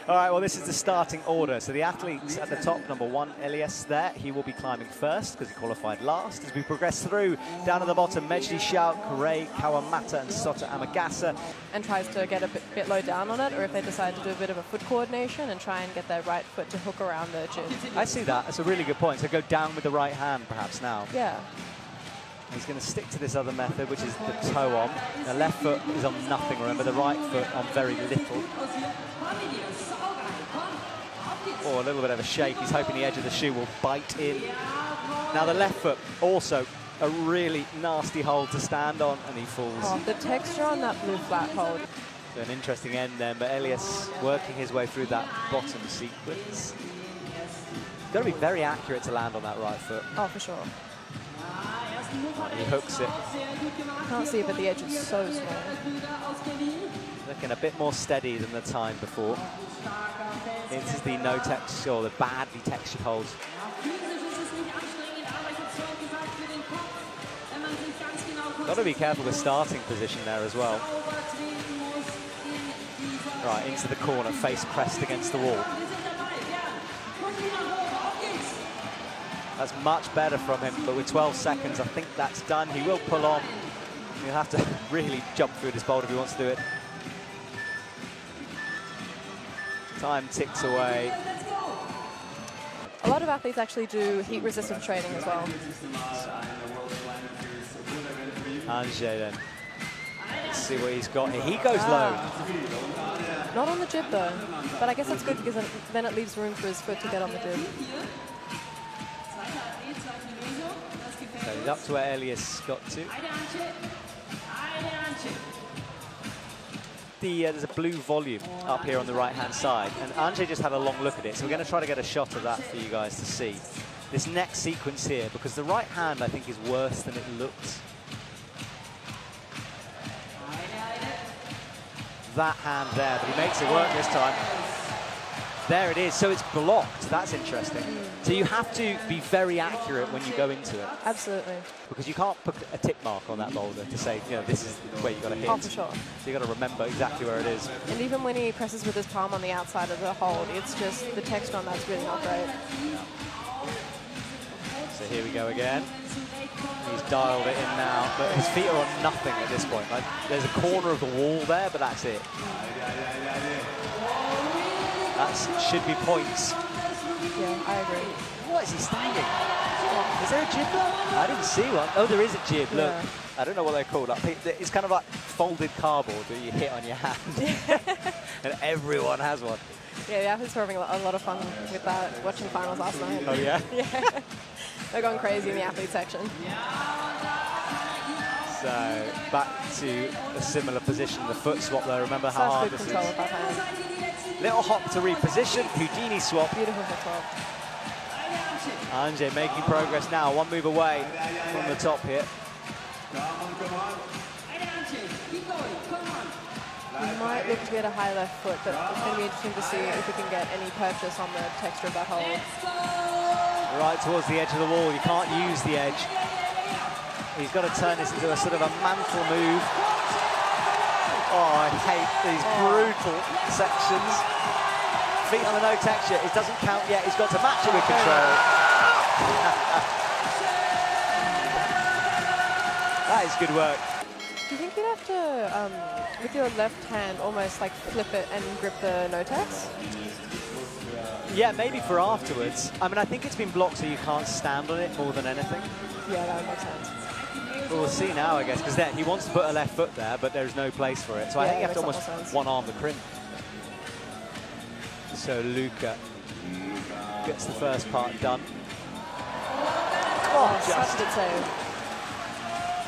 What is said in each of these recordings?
All right, well, this is the starting order. So the athletes at the top, number 1, Elias there. He will be climbing first because he qualified last. As we progress through, down at the bottom, Mejdi Shout, Kurei, Kawamata, and Sota Amagasa. And tries to get a bit low down on it, or if they decide to do a bit of a foot coordination and try and get their right foot to hook around the jib. I see that. That's a really good point. So go down with the right hand, perhaps, now. Yeah. He's going to stick to this other method, which is the toe on. The left foot is on nothing, remember, the right foot on very little. Or a little bit of a shake. He's hoping the edge of the shoe will bite in. Now the left foot, also a really nasty hold to stand on, and he falls. Oh, the texture on that blue flat hold. So an interesting end then, but Elias working his way through that bottom sequence. Got to be very accurate to land on that right foot. Oh, for sure. He hooks it. Can't see it, but the edge is so small. Looking a bit more steady than the time before. This is the no texture, or the badly textured holds. Got to be careful with starting position there as well. Right, into the corner, face pressed against the wall. That's much better from him, but with 12 seconds, I think that's done. He will pull on. He'll have to really jump through this boulder if he wants to do it. Time ticks away. A lot of athletes actually do heat-resistant training as well. Ange then. Let's see what he's got here. He goes low. Not on the jib though, but I guess that's good because then it leaves room for his foot to get on the jib. So he's up to where Elias got to. There's a blue volume up here on the right-hand side, and Ange just had a long look at it, so we're going to try to get a shot of that for you guys to see. This next sequence here, because the right hand, I think, is worse than it looks. That hand there, but he makes it work this time. There it is, so it's blocked. That's interesting. So you have to be very accurate when you go into it. Absolutely. Because you can't put a tick mark on that boulder to say, you know, this is where you got to hit. Oh, for sure. So you got to remember exactly where it is. And even when he presses with his palm on the outside of the hold, it's just the texture on that's really not great. So here we go again. He's dialed it in now, but his feet are on nothing at this point. Like, there's a corner of the wall there, but that's it. That should be points. Yeah, I agree. What is he standing? Is there a jib there? I didn't see one. Oh, there is a jib. Look, yeah. I don't know what they're called. It's kind of like folded cardboard that you hit on your hand. And everyone has one. Yeah, the athletes were having a lot of fun with that, watching finals last night. Oh, yeah? Yeah. They're going crazy in the athlete section. So, back to a similar position. The foot swap, though. Remember how hard this is. Such good control of that hand. Little hop to reposition. Houdini swap. Beautiful foot swap. Ange making progress now. One move away from the top here. He might look to get a high left foot, but it's going to be interesting to see if we can get any purchase on the texture of that hold. Right towards the edge of the wall. You can't use the edge. He's got to turn this into a sort of a mantle move. Oh, I hate these brutal sections. Feet on the no texture. It doesn't count yet. He's got to match it with control. That is good work. Do you think you'd have to, with your left hand, almost like flip it and grip the no-tex? Yeah, maybe for afterwards. I mean, I think it's been blocked so you can't stand on it more than anything. Yeah, that would make sense. But we'll see now, I guess, because he wants to put a left foot there, but there's no place for it. So I think you have to almost one-arm the crimp. So Luca gets the first part done. Oh, such a good save.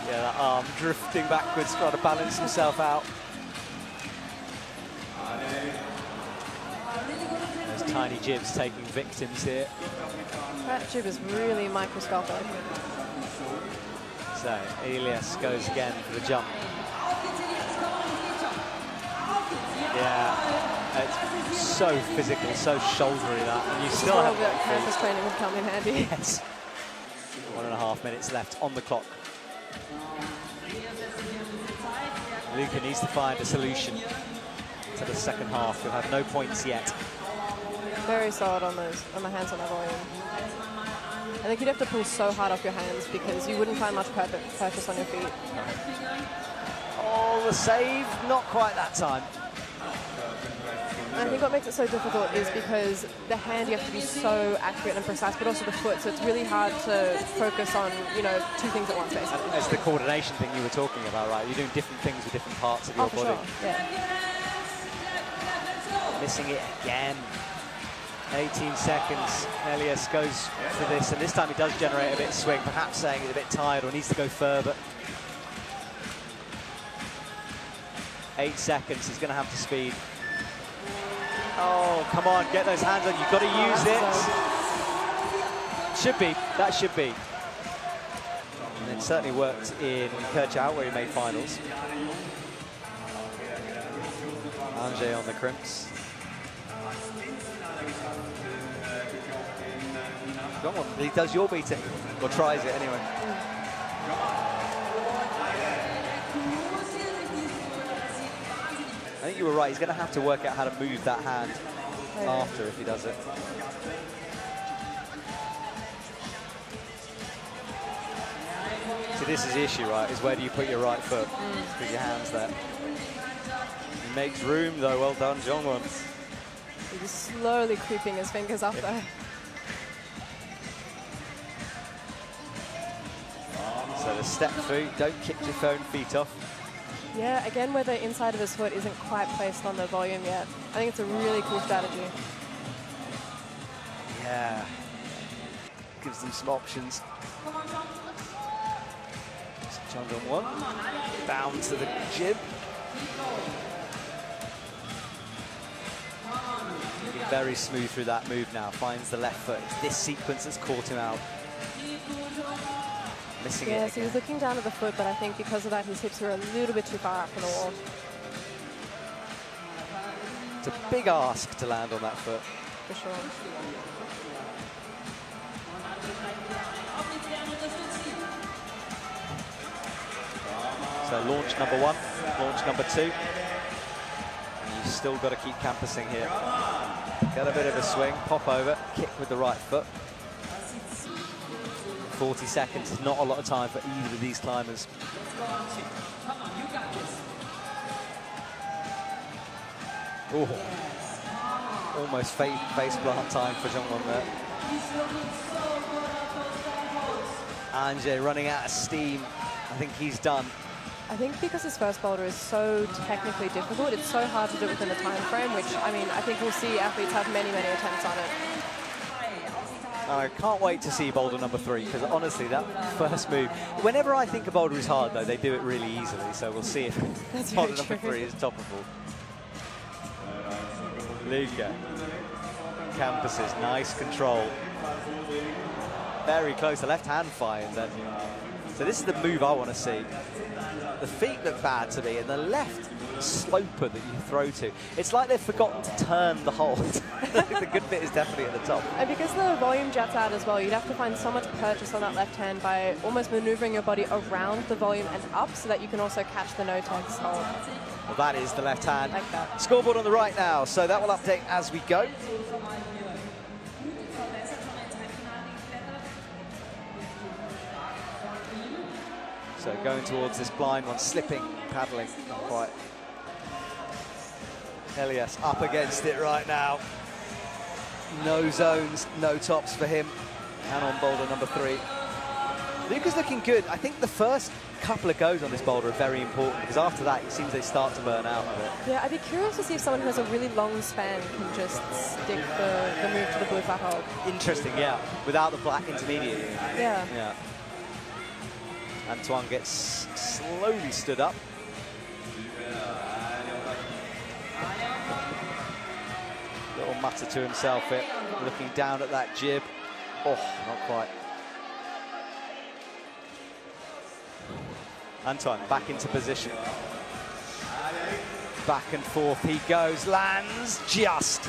Yeah, that arm drifting backwards, trying to balance himself out. Those tiny jibs taking victims here. That jib is really microscopic. So Elias goes again for the jump. Yeah, it's so physical, so shouldery that, and you still have campus training would come in handy. Yes. 1.5 minutes left on the clock. Luca needs to find a solution. to the second half. You'll have no points yet. Very solid on those, on the hands on that volume. I think you'd have to pull so hard off your hands because you wouldn't find much purchase on your feet. Oh, the save, not quite that time. And I think what makes it so difficult is because the hand, you have to be so accurate and precise, but also the foot, so it's really hard to focus on, you know, two things at once, basically. It's the coordination thing you were talking about, right? You're doing different things with different parts of your body. Sure. Yeah. Missing it again. 18 seconds. Elias goes for this, and this time he does generate a bit of swing, perhaps saying he's a bit tired or needs to go further. 8 seconds, he's going to have to speed. Oh, come on, get those hands on. You've got to use it. Should be, that should be. And it certainly worked in Kirchhout, where he made finals. Angers on the crimps. Come on, he does your beating, or tries it anyway. I think you were right, he's going to have to work out how to move that hand after if he does it. So this is the issue, right, is where do you put your right foot? Put your hands there. He makes room though, well done, Jongwon. He's slowly creeping his fingers up there. So the step through, don't kick your own feet off. Yeah, again, where the inside of his foot isn't quite placed on the volume yet. I think it's a really cool strategy. Yeah. Gives them some options. Jongwon, down to the jib. Looking very smooth through that move now, finds the left foot. It's this sequence that's caught him out. Missing it. So he was looking down at the foot, but I think because of that, his hips are a little bit too far out from the wall. It's a big ask to land on that foot. For sure. So launch number 1, launch number 2. And you've still got to keep campusing here. Get a bit of a swing, pop over, kick with the right foot. 40 seconds is not a lot of time for either of these climbers. Ooh. Almost face plant time for Jongwon there. Angers running out of steam. I think he's done. I think because his first boulder is so technically difficult, it's so hard to do within the time frame, which, I mean, I think we'll see athletes have many, many attempts on it. I can't wait to see boulder number 3, because honestly, that first move, whenever I think a boulder is hard, though, they do it really easily, so we'll see if boulder number 3 is toppable. Luca. Campuses, nice control. Very close, the left hand fires then. So this is the move I want to see. The feet look bad to me, and the left sloper that you throw to. It's like they've forgotten to turn the hold. The good bit is definitely at the top. And because the volume jets out as well, you'd have to find so much purchase on that left hand by almost maneuvering your body around the volume and up so that you can also catch the no-text hold. Well, that is the left hand. Like that. Scoreboard on the right now, so that will update as we go. So going towards this blind one, slipping, paddling, not quite. Elias up against it right now. No zones, no tops for him. And on boulder number 3. Luca's looking good. I think the first couple of goes on this boulder are very important, because after that it seems they start to burn out a bit. Yeah, I'd be curious to see if someone who has a really long span can just stick the move to the blue flat hold. Interesting, yeah. Without the black intermediate. Yeah. Yeah. Antoine gets slowly stood up. Little mutter to himself here, looking down at that jib. Oh, not quite. Antoine back into position. Back and forth he goes, lands just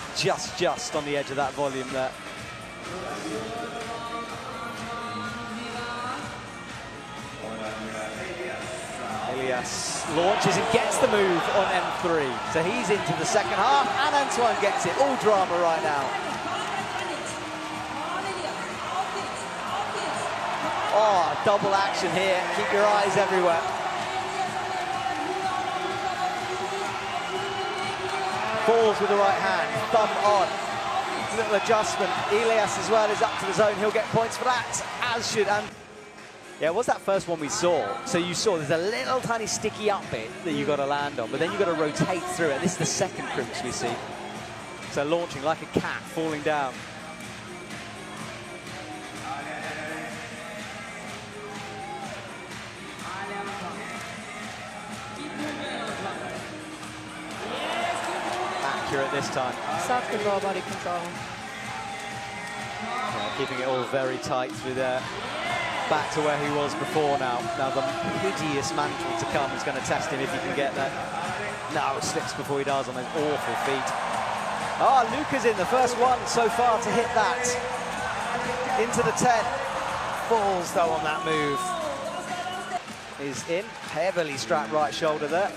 on the edge of that volume there. Ilias launches and gets the move on M3. So he's into the second half, and Antoine gets it. All drama right now. Oh, double action here. Keep your eyes everywhere. Falls with the right hand, thumb on. Little adjustment. Ilias as well is up to the zone. He'll get points for that, as should Antoine. Yeah, what's that first one we saw? So you saw there's a little tiny sticky up bit that you got to land on, but then you got to rotate through it. This is the second crooks we see. So launching like a cat, falling down. Accurate this time. Such good raw body control. Yeah, keeping it all very tight through there. Back to where he was before now. Now the hideous mantle to come is going to test him if he can get that. No, slips before he does on those awful feet. Ah, Luca's in, the first one so far to hit that. Into the 10. Falls though on that move. Is in, heavily strapped right shoulder there.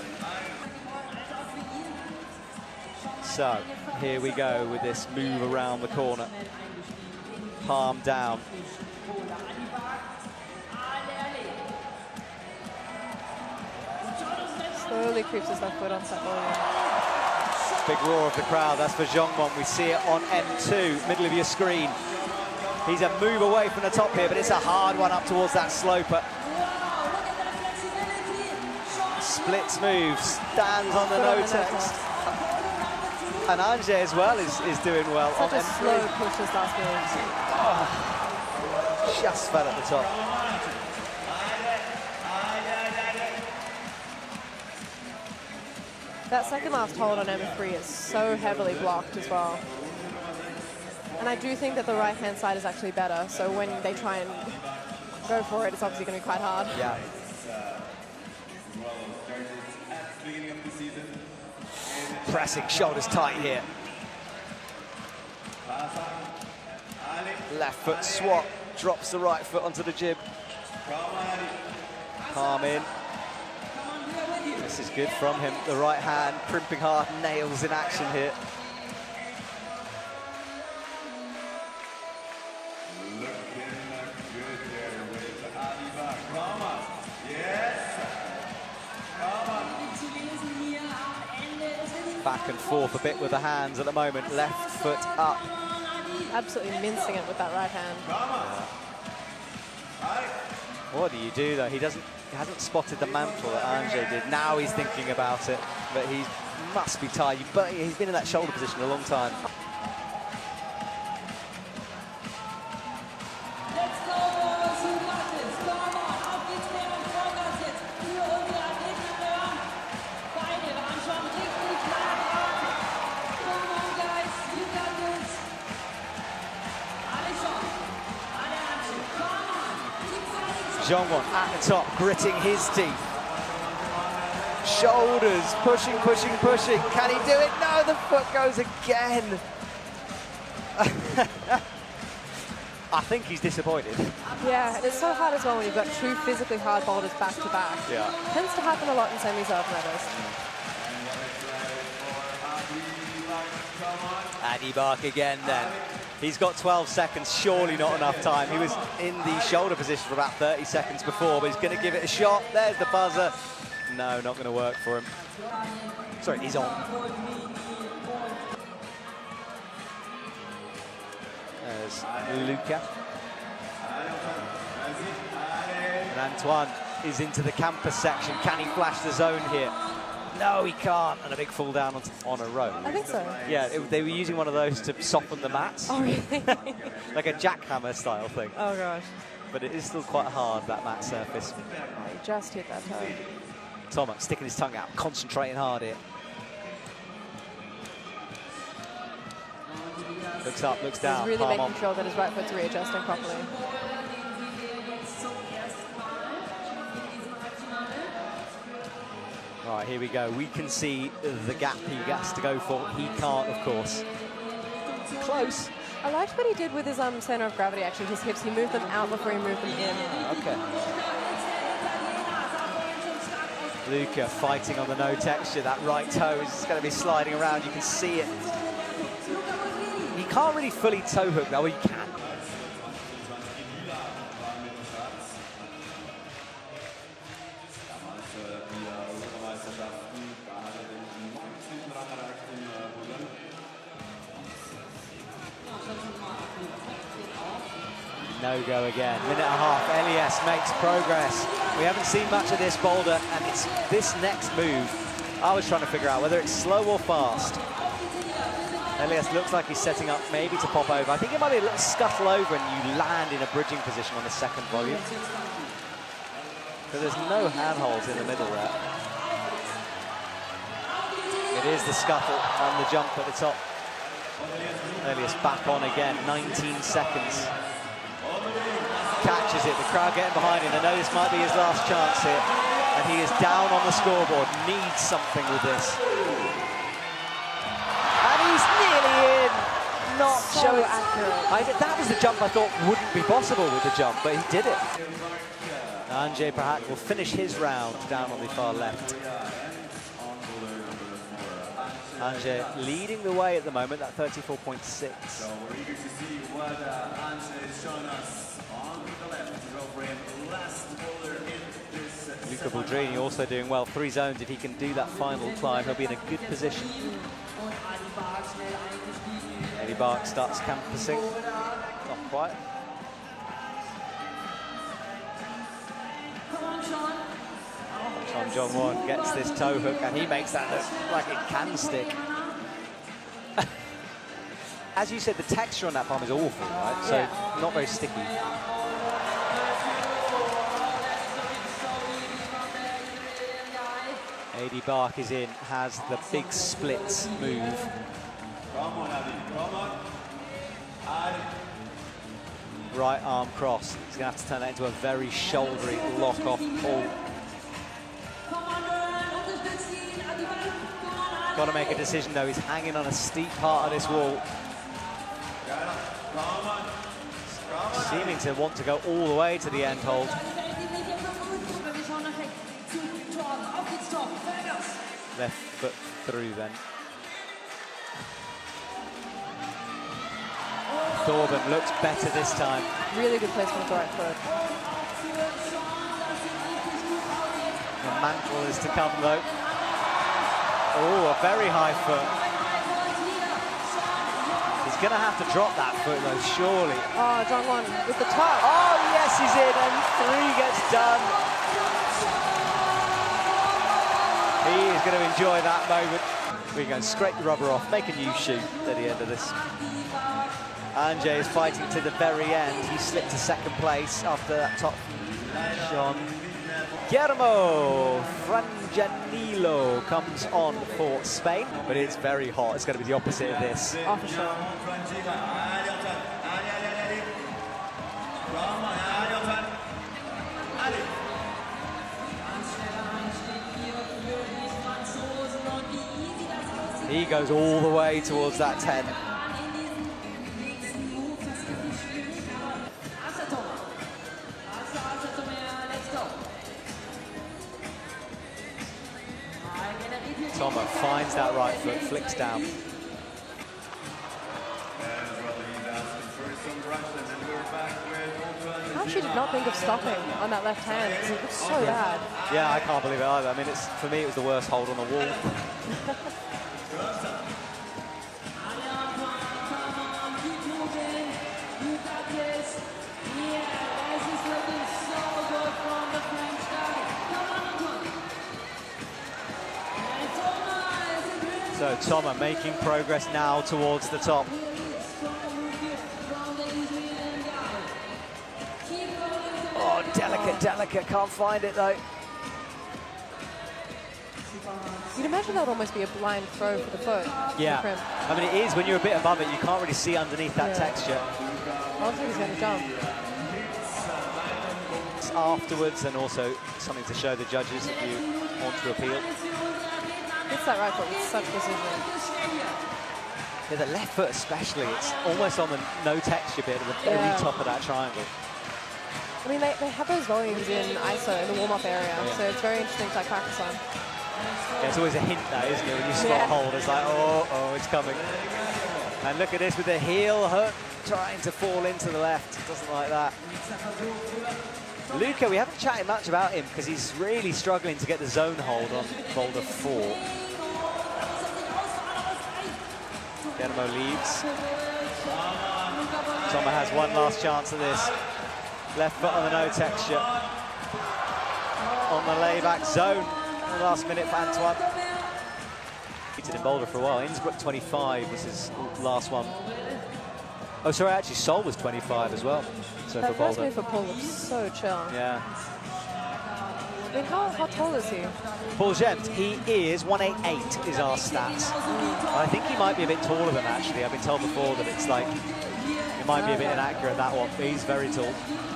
So, here we go with this move around the corner. Palm down. Slowly creeps his left foot onto that volume. Big roar of the crowd, that's for Zhongwon. We see it on M2, middle of your screen. He's a move away from the top here, but it's a hard one up towards that sloper. Splits moves, stands on the no-text. And Ange as well is doing well. Such on a M3. slow push this last move. Oh, just fell at the top. That second last hold on M3 is so heavily blocked as well. And I do think that the right-hand side is actually better, so when they try and go for it, it's obviously going to be quite hard. Yeah. Pressing, shoulders tight here. Left foot swap, drops the right foot onto the jib. Palm in. This is good from him. The right hand, crimping hard, nails in action here. Back and forth a bit with the hands at the moment. Left foot up. Absolutely mincing it with that right hand. What do you do though? He hasn't spotted the mantle that Ange did. Now he's thinking about it, but he must be tired. But he's been in that shoulder position a long time. Zhongwon at the top, gritting his teeth. Shoulders, pushing, pushing, pushing. Can he do it? No, the foot goes again. I think he's disappointed. Yeah, and it's so hard as well when you've got two physically hard boulders back to back. Yeah. Tends to happen a lot in semis of medals. Addy Bark again then. He's got 12 seconds, surely not enough time. He was in the shoulder position for about 30 seconds before, but he's going to give it a shot. There's the buzzer. No, not going to work for him. Sorry, he's on. There's Luca. And Antoine is into the campus section. Can he flash the zone here? No, he can't. And a big fall down on a row. I think so. Yeah, they were using one of those to soften the mats. Oh, really? Like a jackhammer style thing. Oh, gosh. But it is still quite hard, that mat surface. Oh, he just hit that toe. Thomas sticking his tongue out, concentrating hard here. Looks up, looks down. He's really making on. sure that his right foot's readjusting properly. All right, here we go. We can see the gap he has to go for. He can't, of course. Close. I liked what he did with his center of gravity, actually, his hips. He moved them out before he moved them in. Okay. Luca fighting on the no texture. That right toe is going to be sliding around. You can see it. He can't really fully toe hook though. He can. No-go again. Minute and a half. Elias makes progress. We haven't seen much of this Boulder, and it's this next move. I was trying to figure out whether it's slow or fast. Elias looks like he's setting up maybe to pop over. I think it might be a little scuttle over and you land in a bridging position on the second volume. So there's no handholds in the middle there. It is the scuttle on the jump at the top. Elias back on again, 19 seconds. Catches it, the crowd getting behind him. I know this might be his last chance here. And he is down on the scoreboard, needs something with this. And he's nearly in. Not so accurate. That was the jump I thought wouldn't be possible with the jump, but he did it. Anže Prahat will finish his round down on the far left. Anže leading the way at the moment, that 34.6. So we're eager to see what Anže is showing us. On the left, last Boulder in this Luca Boldrini also doing well. 3 zones. If he can do that final climb, he'll be in a good position. Eddie Bark starts campusing. Not quite. Sean Jong-won gets this toe hook, and he makes that look like it can stick. As you said, the texture on that palm is awful, right? So not very sticky. AD Bark is in, has the big splits move. Right arm cross. He's going to have to turn that into a very shouldery lock-off pull. Got to make a decision though. He's hanging on a steep part of this wall. Seeming to want to go all the way to the end hold. Left foot through then. Thorben looks better this time. Really good placement of the right foot. The mantle is to come though. Oh, a very high foot. He's going to have to drop that foot though, surely. Oh, Jong-won with the top. Oh, yes, he's in, and 3 gets done. He is going to enjoy that moment. We're going to scrape the rubber off, make a new shoe at the end of this. Anže is fighting to the very end. He slipped to second place after that top shot. Guillermo Franjanilo comes on for Spain, but it's very hot. It's going to be the opposite of this. Oh, for sure. He goes all the way towards that 10. Tomo finds that right foot, flicks down. I actually did not think of stopping on that left hand. It looks so bad. Yeah, I can't believe it either. I mean, for me, it was the worst hold on the wall. So Tomo making progress now towards the top. Oh, delicate, can't find it though. You'd imagine that would almost be a blind throw for the foot. Yeah, I mean it is. When you're a bit above it, you can't really see underneath that texture. I don't think he's going to jump. Afterwards, and also something to show the judges if you want to appeal. It's that right foot with such precision. Yeah, the left foot especially, it's almost on the no texture bit at the very top of that triangle. I mean, they have those volumes in ISO, in the warm-up area, so it's very interesting to like, practice on. Yeah, it's always a hint though, isn't it? When you spot hold, it's like, oh, it's coming. And look at this with the heel hook, trying to fall into the left. Doesn't like that. Luca, we haven't chatted much about him because he's really struggling to get the zone hold on Boulder 4. Dynamo leads. Thomas has one last chance at this. Left foot on the no texture. On the layback zone. The last minute for Antoine. He's in Boulder for a while. Innsbruck 25 was his last one. Oh, sorry, actually Sol was 25 as well. So That for first Boulder. move for Paul looks so chill. Yeah. I mean, how tall is he? Paul Gent, he is 188 is our stats. I think he might be a bit taller than actually. I've been told before that it's like, it might be a bit inaccurate, that one, but he's very tall.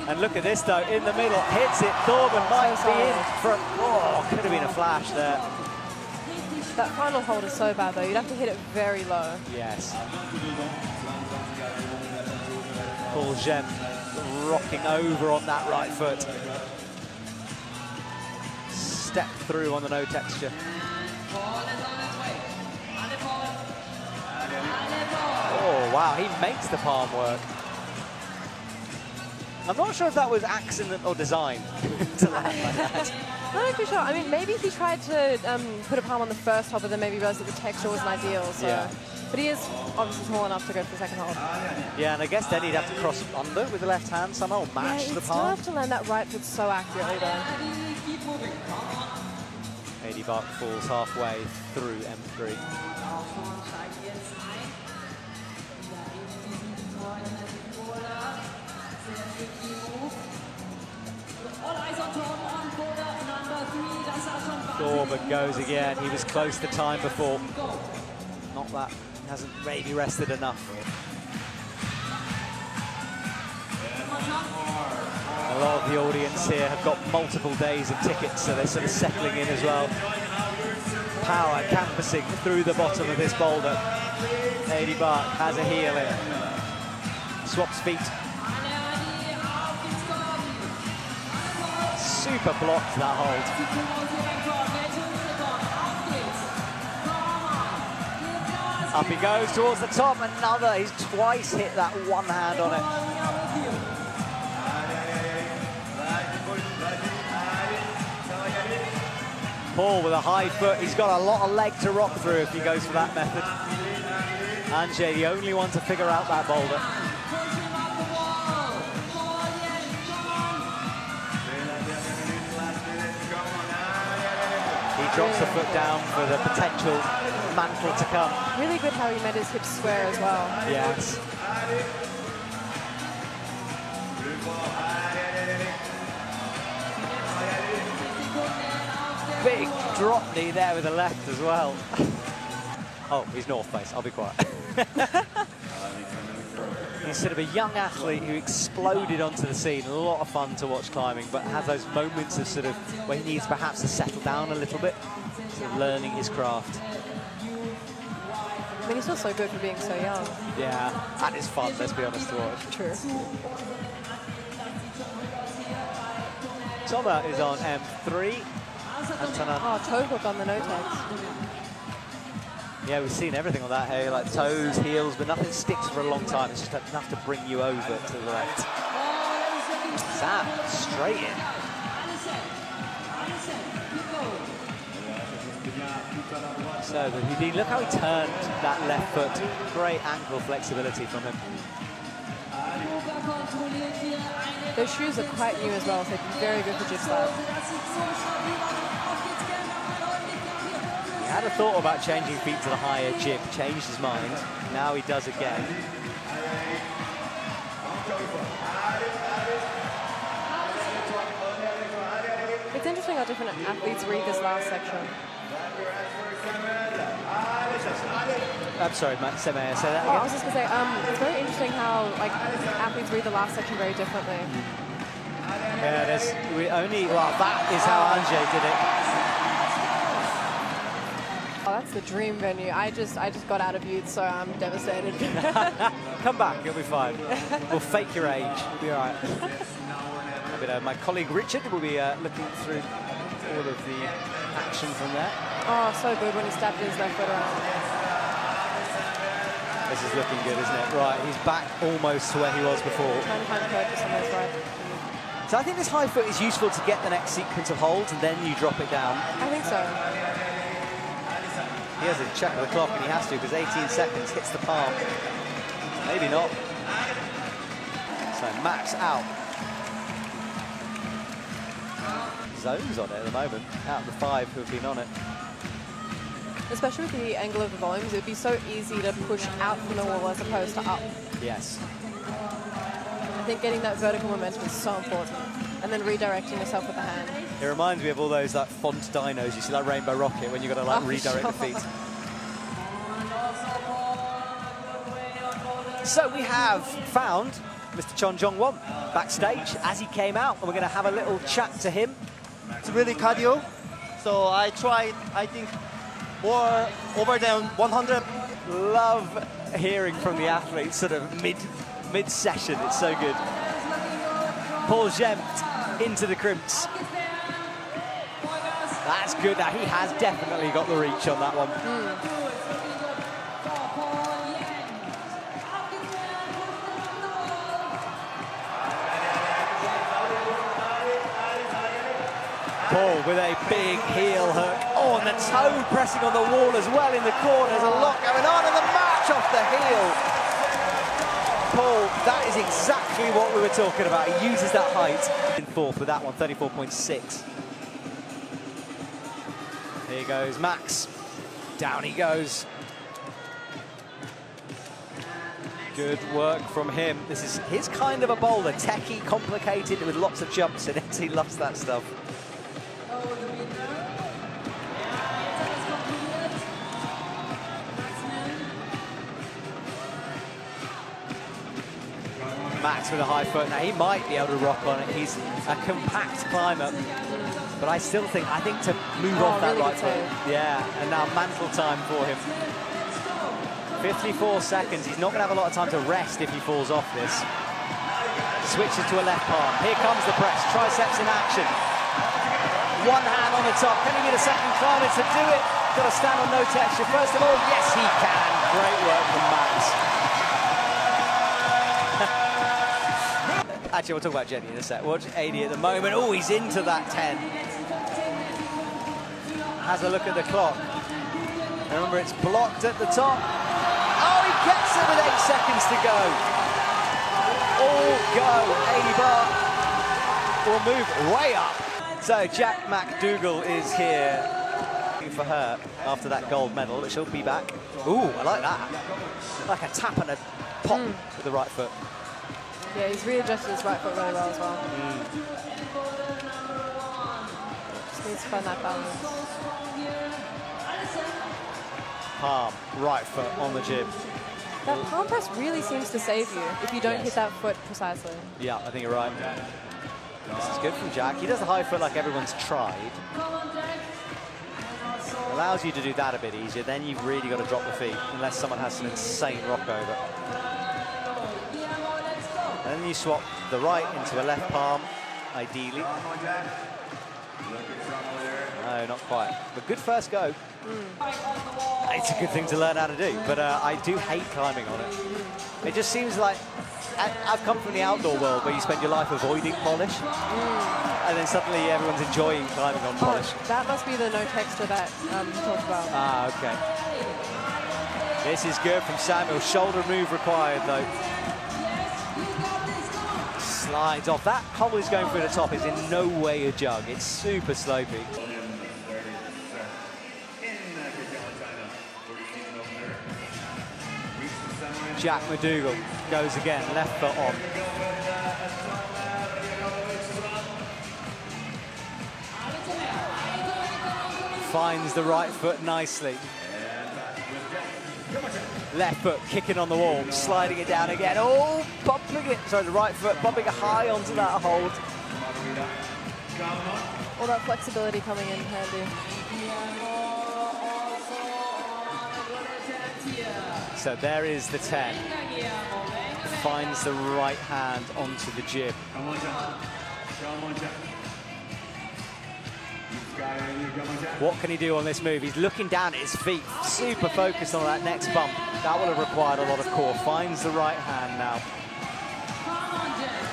And look at this though, in the middle, hits it, Thorben might be in from, oh, could have been a flash there. That final hold is so bad though, you'd have to hit it very low. Yes. Paul Gent rocking over on that right foot. Step through on the no texture. Oh, wow, he makes the palm work. I'm not sure if that was accident or design to land like that. I'm not too sure. I mean, maybe he tried to put a palm on the first hold, but then maybe realized that the texture wasn't ideal. So. Yeah. But he is obviously small enough to go for the second hold. Yeah, and I guess then he'd have to cross under with the left hand somehow, or match the he'd still palm. have to land that right foot so accurately though. 80 Bach falls halfway through M3. Thorben goes again. He was close the time before. Not that. He hasn't maybe rested enough. A lot of the audience here have got multiple days of tickets, so they're sort of settling in as well. Power canvassing through the bottom of this boulder. 80 Bach has a heel in. Swaps feet. Super blocked that hold. Up he goes towards the top, another. He's twice hit that one hand on it. Paul with a high foot. He's got a lot of leg to rock through if he goes for that method. Ange, the only one to figure out that boulder. He drops the foot down for the potential mantle to come. Really good how he made his hips square as well. Yes. Big drop knee there with the left as well. Oh, he's north face, I'll be quiet. He's sort of a young athlete who exploded onto the scene. A lot of fun to watch climbing, but has those moments of sort of where he needs perhaps to settle down a little bit, sort of learning his craft. I mean, he's still so good for being so young. Yeah, that is fun, let's be honest to watch. True. Thomas is on M3. Antonin. Oh, toe hook on the no-tex. Yeah, we've seen everything on that here, like toes, heels, but nothing sticks for a long time. It's just enough to bring you over to the left. Sam, straight in. So, Houdin, look how he turned that left foot. Great ankle flexibility from him. Those shoes are quite new as well, so they're very good for jib style. He had a thought about changing feet to the higher jib, changed his mind. Now he does again. It's interesting how different athletes read this last section. I'm sorry, Matt, say that Oh, I again. was just going to say, it's very interesting how athletes read the last section very differently. Yeah, that is how Ange did it. Oh, that's the dream venue. I just got out of youth, so I'm devastated. Come back, you'll be fine. We'll fake your age, you'll be all right. My colleague Richard will be looking through all of the action from there. Oh, so good when he stabbed his left foot around. This is looking good, isn't it? Right, he's back almost to where he was before. Trying to find purchase on this right. So I think this high foot is useful to get the next sequence of holds and then you drop it down. I think so. He has a check of the clock and he has to because 18 seconds hits the palm. Maybe not. So Max out. Zones on it at the moment, out of the 5 who have been on it. Especially with the angle of the volumes, it would be so easy to push out from the wall as opposed to up. Yes. I think getting that vertical momentum is so important. And then redirecting yourself with the hand. It reminds me of all those like font dynos. You see that Rainbow Rocket when you've got to like redirect the feet. So we have found Mr. Chon Jong-won backstage as he came out, and we're going to have a little chat to him. It's really cardio, so I tried, I think, more over than 100. Love hearing from the athletes sort of mid-session. It's so good. Paul Gemt into the crimps. That's good. Now he has definitely got the reach on that one. Paul with a big heel hook. Oh, and the toe pressing on the wall as well in the corner. There's a lot going on, and the match off the heel. Paul, that is exactly what we were talking about. He uses that height. In 4th with that one, 34.6. Here goes Max. Down he goes. Good work from him. This is his kind of a boulder. Techie, complicated, with lots of jumps in it. He loves that stuff. Max with a high foot. Now he might be able to rock on it. He's a compact climber, but I think to move off that really right foot. Yeah, and now mantle time for him. 54 seconds. He's not going to have a lot of time to rest if he falls off this. Switches to a left palm. Here comes the press. Triceps in action. One hand on the top. Can he get a second climber to do it? Got to stand on no texture. First of all, yes he can. Great work from Max. Actually, we'll talk about Jenny in a sec. Watch 80 at the moment. Oh, he's into that 10. Has a look at the clock. Remember, it's blocked at the top. Oh, he gets it with 8 seconds to go. All go. 80 bar will move way up. So Jack McDougall is here for her after that gold medal, but she'll be back. Ooh, I like that. Like a tap and a pop with the right foot. Yeah, he's readjusted his right foot really well as well. Just needs to find that balance. Palm, right foot on the jib. That palm press really seems to save you if you don't hit that foot precisely. Yeah, I think you're right. This is good from Jack. He does the high foot like everyone's tried. Allows you to do that a bit easier. Then you've really got to drop the feet, unless someone has some insane rock over. And then you swap the right into a left palm, ideally. No, not quite. But good first go. It's a good thing to learn how to do, but I do hate climbing on it. It just seems like, I've come from the outdoor world where you spend your life avoiding polish, and then suddenly everyone's enjoying climbing on polish. That must be the no texture that you talked about. Ah, okay. This is good from Samuel. Shoulder move required, though. Slides off. That hobble he's going through the top is in no way a jug. It's super slopey. Jack McDougall goes again, left foot on. Finds the right foot nicely. Left foot kicking on the wall, sliding it down again. Oh, bumping it. Sorry, the right foot bumping high onto that hold. All that flexibility coming in handy. So there is the 10. Finds the right hand onto the jib. What can he do on this move? He's looking down at his feet, super focused on that next bump. That will have required a lot of core. Finds the right hand now.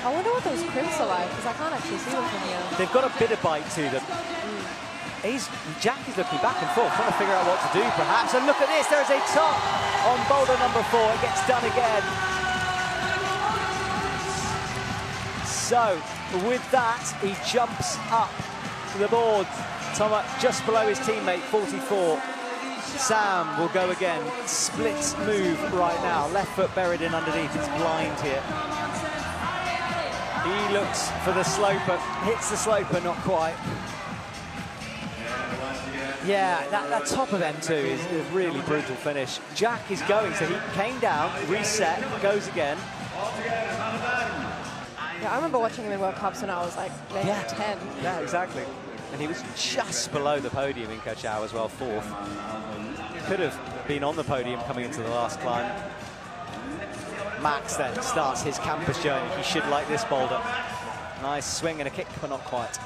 I wonder what those crimps are like, because I can't actually see them from here. They've got a bit of bite to them. Jack is looking back and forth, trying to figure out what to do, perhaps. And look at this, there's a top on boulder number 4. It gets done again. So, with that, he jumps up to the board. Thomas just below his teammate, 44. Sam will go again. Splits move right now. Left foot buried in underneath. It's blind here. He looks for the sloper. Hits the sloper, not quite. Yeah, that top of M2 is a really brutal finish. Jack is going, so he came down, reset, goes again. Yeah, I remember watching him in World Cups when I was like maybe 10. Yeah, exactly. And he was just below the podium in Kochow as well, 4th. Could have been on the podium coming into the last climb. Max then starts his campus journey. He should like this boulder. Nice swing and a kick, but not quite.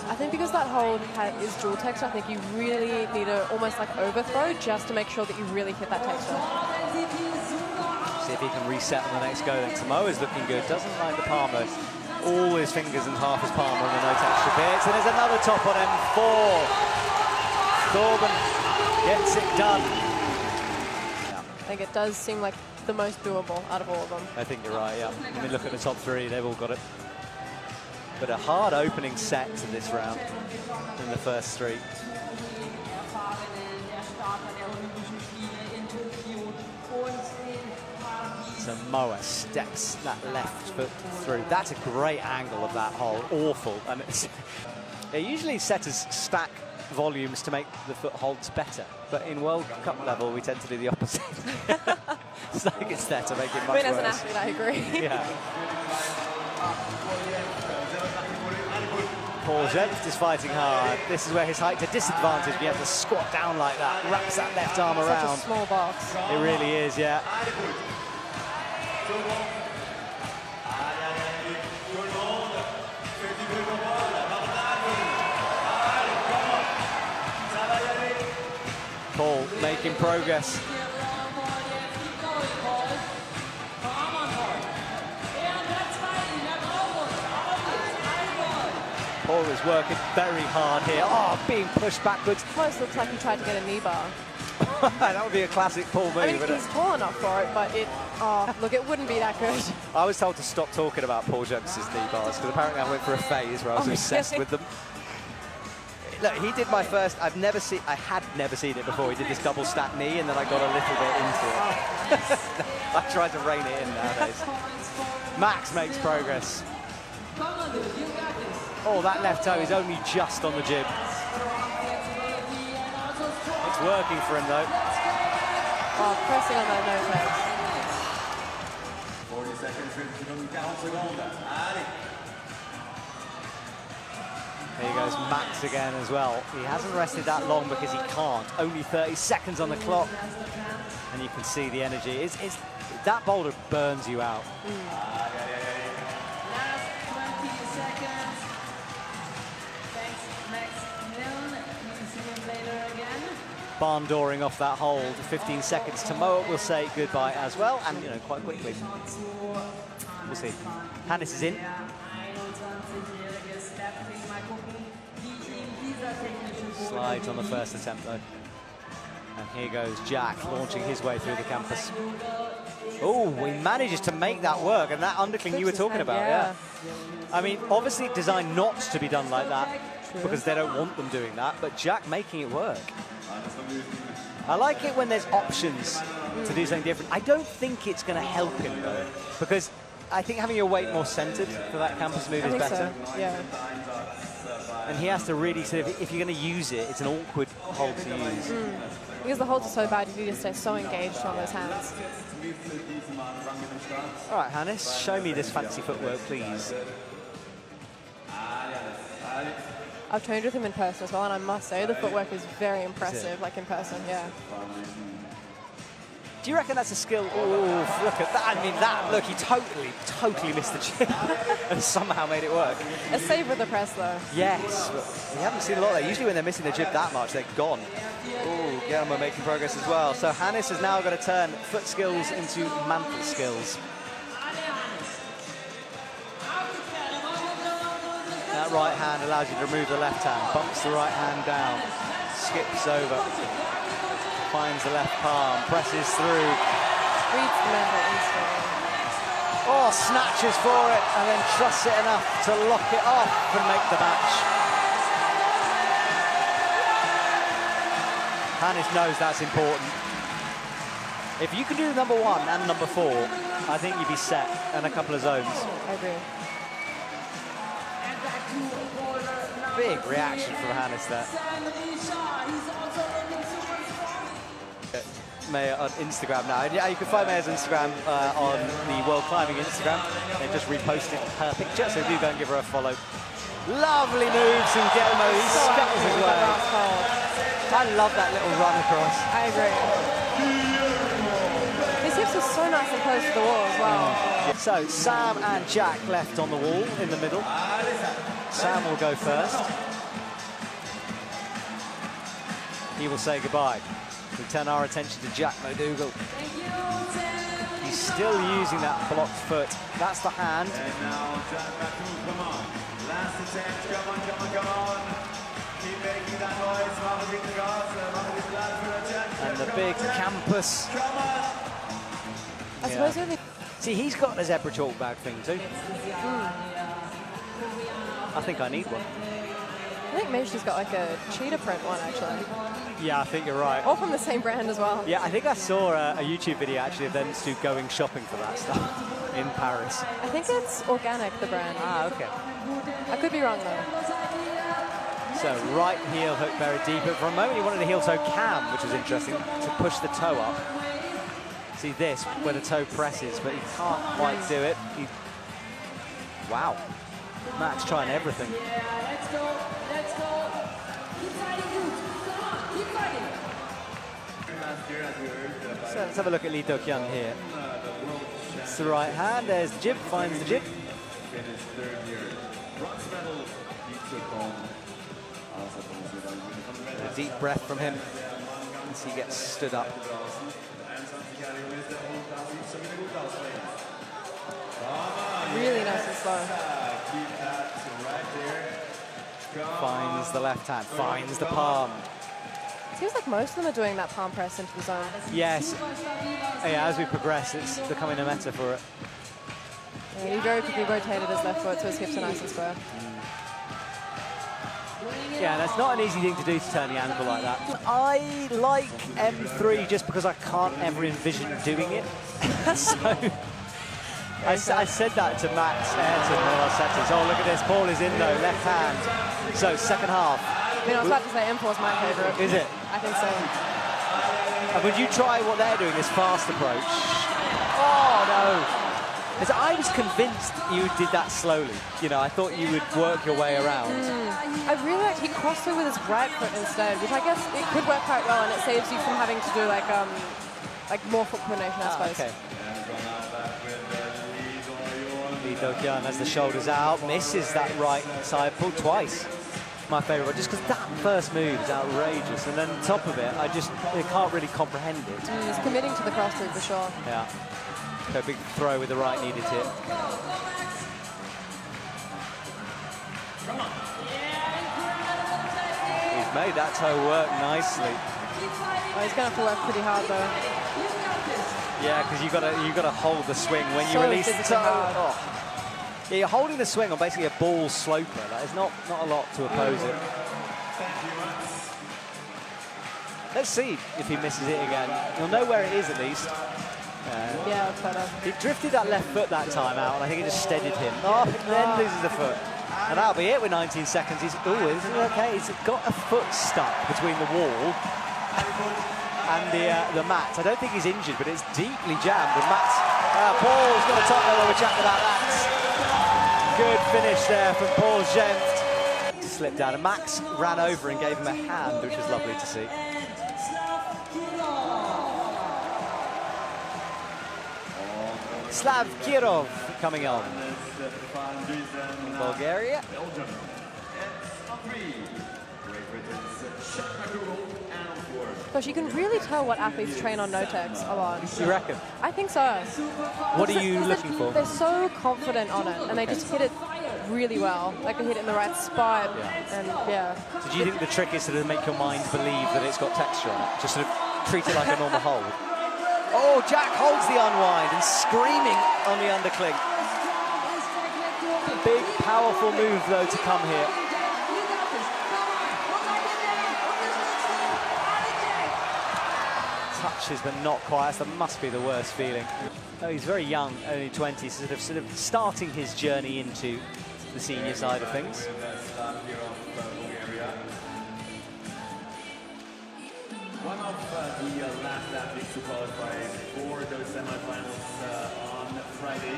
I think because that hold is dual texture, I think you really need to almost like overthrow just to make sure that you really hit that texture. See if he can reset on the next go. Then Samoa's looking good. Doesn't like the palmer. All his fingers and half his palm on the no texture bits. And there's another top on M4. Thorben gets it done. I think it does seem like the most doable out of all of them. I think you're right, yeah. I mean, look at the top 3, they've all got it. But a hard opening set to this round in the first 3. Samoa steps that left foot through. That's a great angle of that hole, awful. And usually setters stack volumes to make the footholds better, but in World Cup level we tend to do the opposite. Stack it's there to make it much worse. As an athlete, I agree. Yeah. Paul Jenft is fighting hard. This is where his height's a disadvantage. You have to squat down like that, wraps that left arm around. Such a small box. It really is, yeah. Paul making progress. Paul is working very hard here. Oh, being pushed backwards. Almost looks like he tried to get a knee bar. That would be a classic Paul move. I mean, he's tall enough for it, but look, it wouldn't be that good. I was told to stop talking about Paul Jones's knee bars because apparently I went for a phase where I was obsessed with them. Look, he did my first, I had never seen it before. He did this double stack knee and then I got a little bit into it. I tried to rein it in nowadays. Max makes progress. Oh, that left toe is only just on the jib. It's working for him though. Oh, pressing on that nose edge. 40 seconds down to Boulder. There goes Max again as well. He hasn't rested that long because he can't. Only 30 seconds on the clock. And you can see the energy. That boulder burns you out. Last 20 seconds. Thanks, Max Milne. We'll see him later again. Barn dooring off that hold. 15 seconds. Tomoa will say goodbye as well, and quite quickly. We'll see. Hannes is in. Slides on the first attempt though. And here goes Jack launching his way through the campus. Oh, he manages to make that work, and that undercling you were talking about, yeah. I mean, obviously designed not to be done like that because they don't want them doing that, but Jack making it work. I like it when there's options to do something different. I don't think it's going to help him though, because I think having your weight more centered for that campus move is better. So. Yeah. And he has to really say, if you're going to use it, it's an awkward hold to use. Because the holds are so bad, you need to stay so engaged on those hands. All right, Hannes, show me this fancy footwork, please. I've trained with him in person as well, and I must say the footwork is very impressive, like in person, yeah. Do Do you reckon that's a skill? Oh, look at that. I mean, that, look, he totally missed the chip and somehow made it work. A save with the press, though. Yes, but we haven't seen a lot there. Usually when they're missing the jib that much, they're gone. Oh, Guillermo making progress as well. So Hannes is now going to turn foot skills into mantle skills. That right hand allows you to remove the left hand, bumps the right hand down, skips over, finds the left palm, presses through. Reads the mental instinct. Oh, snatches for it and then trusts it enough to lock it off and make the match. Hannes knows that's important. If you can do number 1 and number 4, I think you'd be set in a couple of zones. I agree. Big reaction from Hannes there. Maya on Instagram now. Yeah, you can find Maya's Instagram on the World Climbing Instagram. They just reposted her picture, so do go and give her a follow. Lovely moves from Guillermo. He scuttles his way. I love that little run across. I agree. His hips are so nice and close to the wall as well. So Sam and Jack left on the wall in the middle. Sam will go first. He will say goodbye. We turn our attention to Jack McDougall. He's still using that blocked foot. That's the hand. And now Jack McDougall, come on. Last attempt, come on. Keep making that noise. And the big campus. I suppose only. See, he's got the zebra chalk bag thing too. I think I need one. I think maybe she's got like a cheetah print one actually. Yeah, I think you're right. All from the same brand as well. Yeah, I think I saw a YouTube video actually of them two going shopping for that stuff in Paris. I think it's Organic, the brand. Ah, okay. I could be wrong though. So right heel hook very deep, but for a moment he wanted a heel toe cam, which was interesting, to push the toe up. See this, where the toe presses, but he can't quite do it. Wow. Max trying everything. Let's go. Keep fighting, dude. Come on, keep fighting. So let's have a look at Lee Do-kyun here. It's the right hand, there's the jib, finds the jib. Finished third year. Bronze medal he took home. A deep breath from him as he gets stood up. Really nice and slow. Finds the left hand, finds the palm. Seems like most of them are doing that palm press into the zone. Yes. Yeah, as we progress, it's becoming a meta for it. Yeah, he very quickly rotated his left foot so his hips are nice and square. Yeah, that's not an easy thing to do, to turn the ankle like that. I like M3 just because I can't ever envision doing it. So I said that to Max Ayrton, one of our setters. Oh, look at this. Paul is in though, left hand. So second half. I mean, I was about to say M4 is my favorite. Is it? I think so. And would you try what they're doing, this fast approach? Oh, no. As I was convinced you did that slowly. You know, I thought you would work your way around. I really liked he crossed through with his right foot instead, which I guess it could work quite well, and it saves you from having to do like more foot coordination, I suppose. Okay. Lee Do-kyun has the shoulders out, misses that right side pull twice. My favourite, just because that first move is outrageous, and then on top of it, I can't really comprehend it. He's committing to the cross through for sure. Yeah. So big throw with the right needed hit. He's made that toe work nicely. Oh, he's going to have to work pretty hard though. Yeah, because you gotta hold the swing when you So release the physically toe. hard. Oh. Yeah, you're holding the swing on basically a ball sloper. There's not a lot to oppose it. Let's see if he misses it again. You'll know where it is at least. Yeah, that's better. He drifted that left foot that time out, and I think it just steadied him. Oh, then loses the foot. And that'll be it with 19 seconds. He's, ooh, is it okay? He's got a foot stuck between the wall and the mat. I don't think he's injured, but it's deeply jammed. And Matt's, Paul's got a top level of a chat about that. Good finish there from Paul Jenft. Slipped down, and Max ran over and gave him a hand, which was lovely to see. Vladislav Kirov coming on. From Bulgaria. Belgium. And on 3, Great Britain's and on 4. Gosh, you can really tell what athletes train on no-techs a lot. You reckon? I think so. What are you looking for? They're so confident on it, and they just hit it really well. Like they hit it in the right spot, and yeah. So do you think the trick is to make your mind believe that it's got texture on it? Just sort of treat it like a normal hold? Oh, Jack holds the unwind and screaming on the underclink. Big, powerful move, though, to come here. Touches, but not quite. That must be the worst feeling. Oh, he's very young, only 20, sort of starting his journey into the senior side of things. One of the last athletes to qualify for those semifinals on Friday.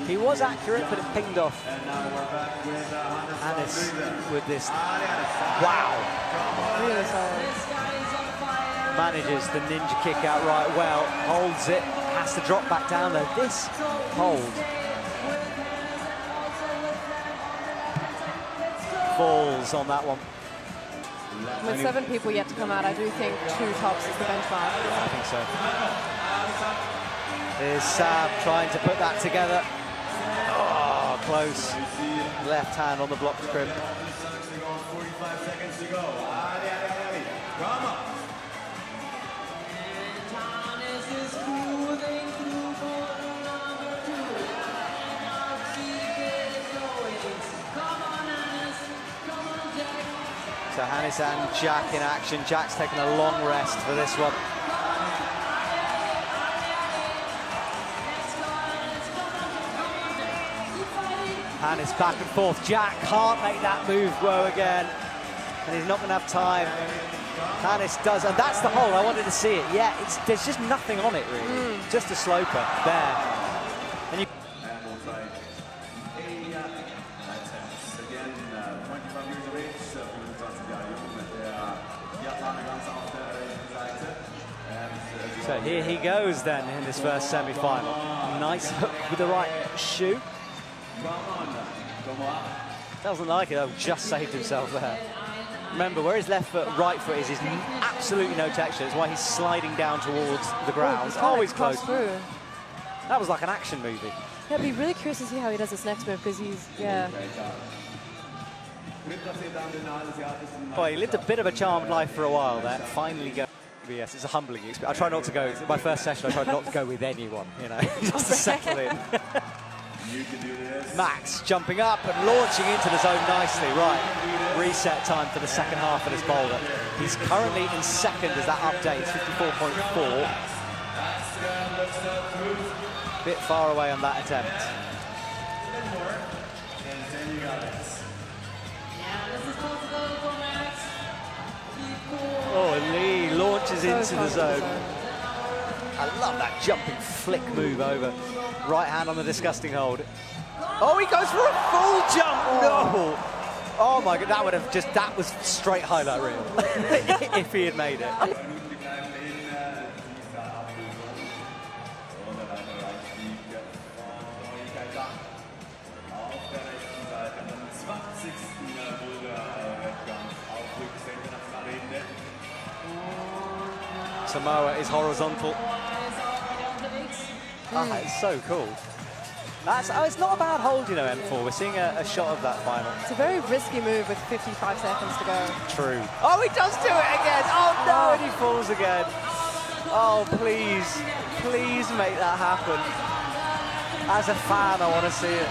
He was accurate, but it pinged off. And now we're back with Hannes with this. Wow. Really solid. Manages the ninja kick out right well, holds it, has to drop back down though. This hold falls on that one. With 7 people yet to come out, I do think 2 tops is the benchmark. I think so. There's Sam trying to put that together. Oh, close. Left hand on the block crib. 45 seconds to go. Come on. So Hannes and Jack in action. Jack's taking a long rest for this one. Hannes back and forth. Jack can't make that move go again. And he's not going to have time. Hannes does, and that's the hole. I wanted to see it. Yeah, there's just nothing on it, really. Just a sloper there. And you And we'll try attempts. Again, 25 years of age, 25 Jahre jung mit der Japaner ganz auf der Seite. So here he goes then in this first semi-final. Nice hook with the right shoe. Doesn't like it though, just saved himself there. Remember, where his left foot, right foot is absolutely no texture. That's why he's sliding down towards the ground. Always close. Through. That was like an action movie. Yeah, I'd be really curious to see how he does this next move, because he's, yeah. Boy, he lived a bit of a charmed life for a while there. Finally go. Yes, it's a humbling experience. I try not to go, my first session, I tried not to go with anyone, you know, just to settle in. Max jumping up and launching into the zone nicely. Right, reset time for the second half of this Boulder. He's currently in second as that updates, 54.4. Bit far away on that attempt. Oh, Lee launches into the zone. I love that jumping flick move over. Right hand on the disgusting hold. Oh, he goes for a full jump. No. Oh my God, that was straight highlight reel if he had made it. Samoa is horizontal. Ah, it's so cool. It's not a bad hold, you know, M4. We're seeing a shot of that final. It's a very risky move with 55 seconds to go. True. Oh, he does do it again. Oh, no, and he falls again. Oh, please, please make that happen. As a fan, I want to see it.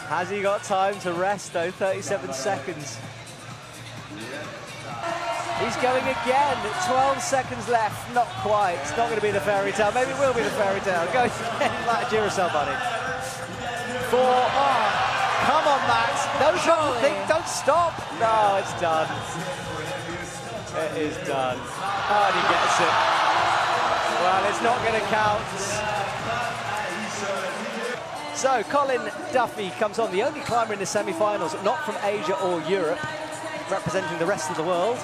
Has he got time to rest, though? 37 seconds. He's going again. 12 seconds left. Not quite. It's not going to be the fairy tale. Maybe it will be the fairy tale. Go again like a Duracell bunny. 4. Oh, come on, Max. Don't stop. No, it's done. It is done. Oh, and he gets it. Well, it's not going to count. So Colin Duffy comes on, the only climber in the semi-finals, not from Asia or Europe. representing the rest of the world.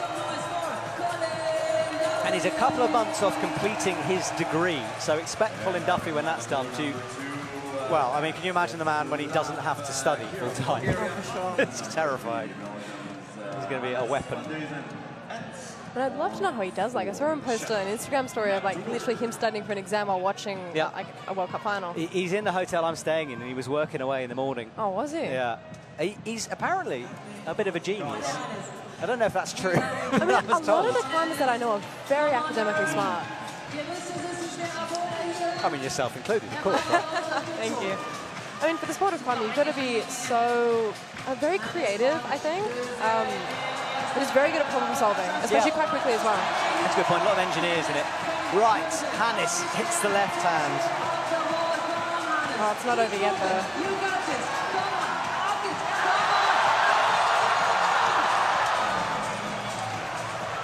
And he's a couple of months off completing his degree, so expect Colin Duffy when that's done to, well, I mean, can you imagine the man when he doesn't have to study full time? Oh, for sure. It's terrifying. He's going to be a weapon. But I'd love to know how he does. Like, I saw him post an Instagram story of, like, literally him studying for an exam while watching, like, a World Cup final. He's in the hotel I'm staying in, and he was working away in the morning. Oh, was he? Yeah. He's apparently a bit of a genius. I don't know if that's true. I mean, a lot of the climbers that I know are very academically smart. I mean, yourself included, of course. Right? Thank you. I mean, for the sport of climbing, you've got to be so very creative, I think. But it's very good at problem solving, especially quite quickly as well. That's a good point. A lot of engineers in it. Right, Hannes hits the left hand. Oh, it's not over yet, though.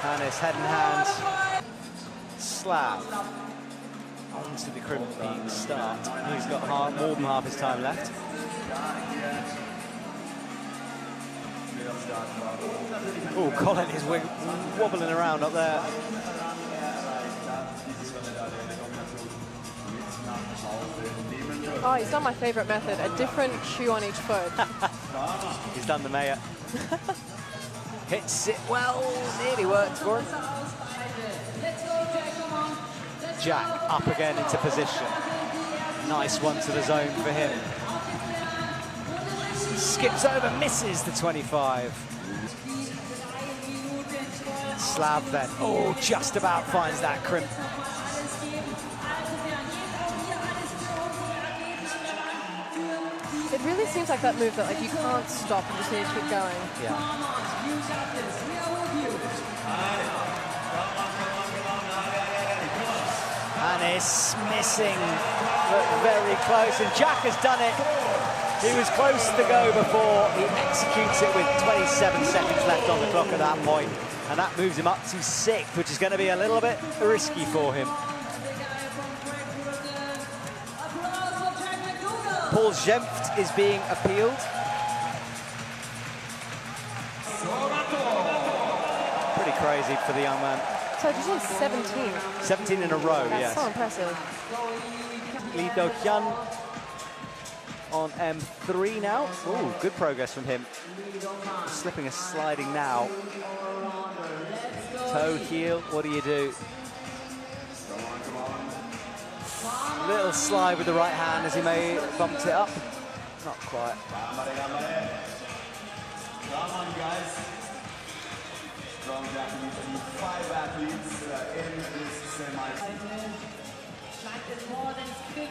Hannes, head and hands. Slab onto the crimpy start. He's got more than half his time left. Oh, Colin is wobbling around up there. Oh, he's done my favourite method, a different shoe on each foot. He's done the mayor. Hits it well, nearly worked for him. Jack up again into position. Nice one to the zone for him. Skips over, misses the 25. Slab then, oh, just about finds that crimp. It really seems like that move that like you can't stop, you just need to keep going. Yeah. Hannes missing, but very close, and Jack has done it. He was close to go before. He executes it with 27 seconds left on the clock at that point, and that moves him up to 6th, which is going to be a little bit risky for him. Paul Zempft is being appealed. Pretty crazy for the young man. So just on 17. 17 in a row, That's yes. so impressive. Lee Do-hyun on M3 now. Ooh, good progress from him. Slipping and sliding now. Toe heel, what do you do? Little slide with the right hand as he may have bumped it up. Not quite. Strong Japanese team, 5 athletes in this semi. More than 50%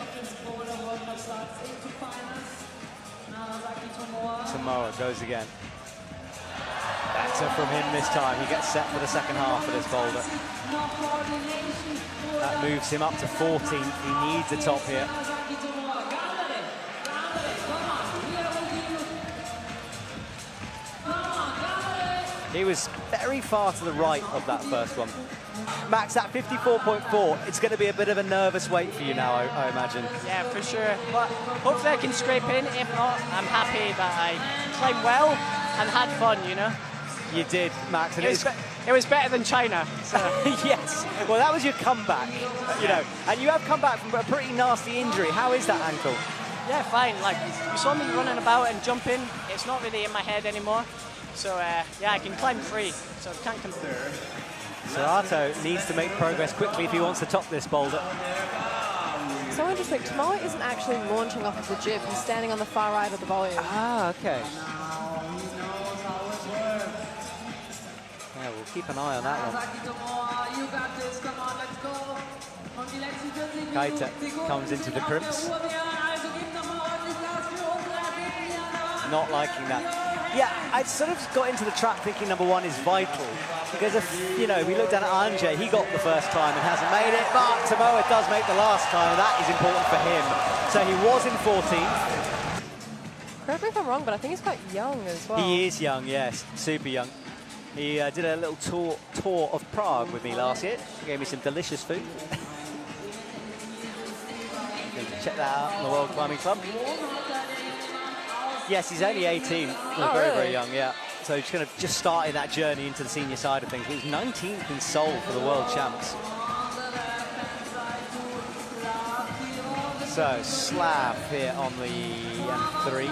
of this Boulder World Cup starts into finals. Nagasaki Tomoa. Tomoa goes again. Better from him this time. He gets set for the second half of this boulder. That moves him up to 14th. He needs a top here. He was very far to the right of that first one. Max, that 54.4, it's going to be a bit of a nervous wait for you now, I imagine. Yeah, for sure. But hopefully I can scrape in. If not, I'm happy that I climbed well and had fun, you know? You did, Max. And it was better than China. So. Yes. Well, that was your comeback, you know. And you have come back from a pretty nasty injury. How is that ankle? Yeah, fine. Like, you saw me running about and jumping. It's not really in my head anymore. So, yeah, I can climb free, so I can't compare. Serato needs to make progress quickly if he wants to top this boulder. So interesting, Tomoa isn't actually launching off of the jib, he's standing on the far right of the volume. Ah, okay. Yeah, we'll keep an eye on that one. Kaita comes into the crimps. Not liking that. Yeah, I sort of got into the track thinking number 1 is vital. Because if, you know, we look down at Anje, he got the first time and hasn't made it, but Tomoa does make the last time, and that is important for him. So he was in 14th. Correct me if I'm wrong, but I think he's quite young as well. He is young, yes, super young. He did a little tour of Prague with me last year. He gave me some delicious food. Check that out on the World Climbing Club. Yes, he's only 18. Oh, very, really? very young, yeah. So he's kind of just starting that journey into the senior side of things. He was 19th in Seoul for the world champs. So Slav here on the M3.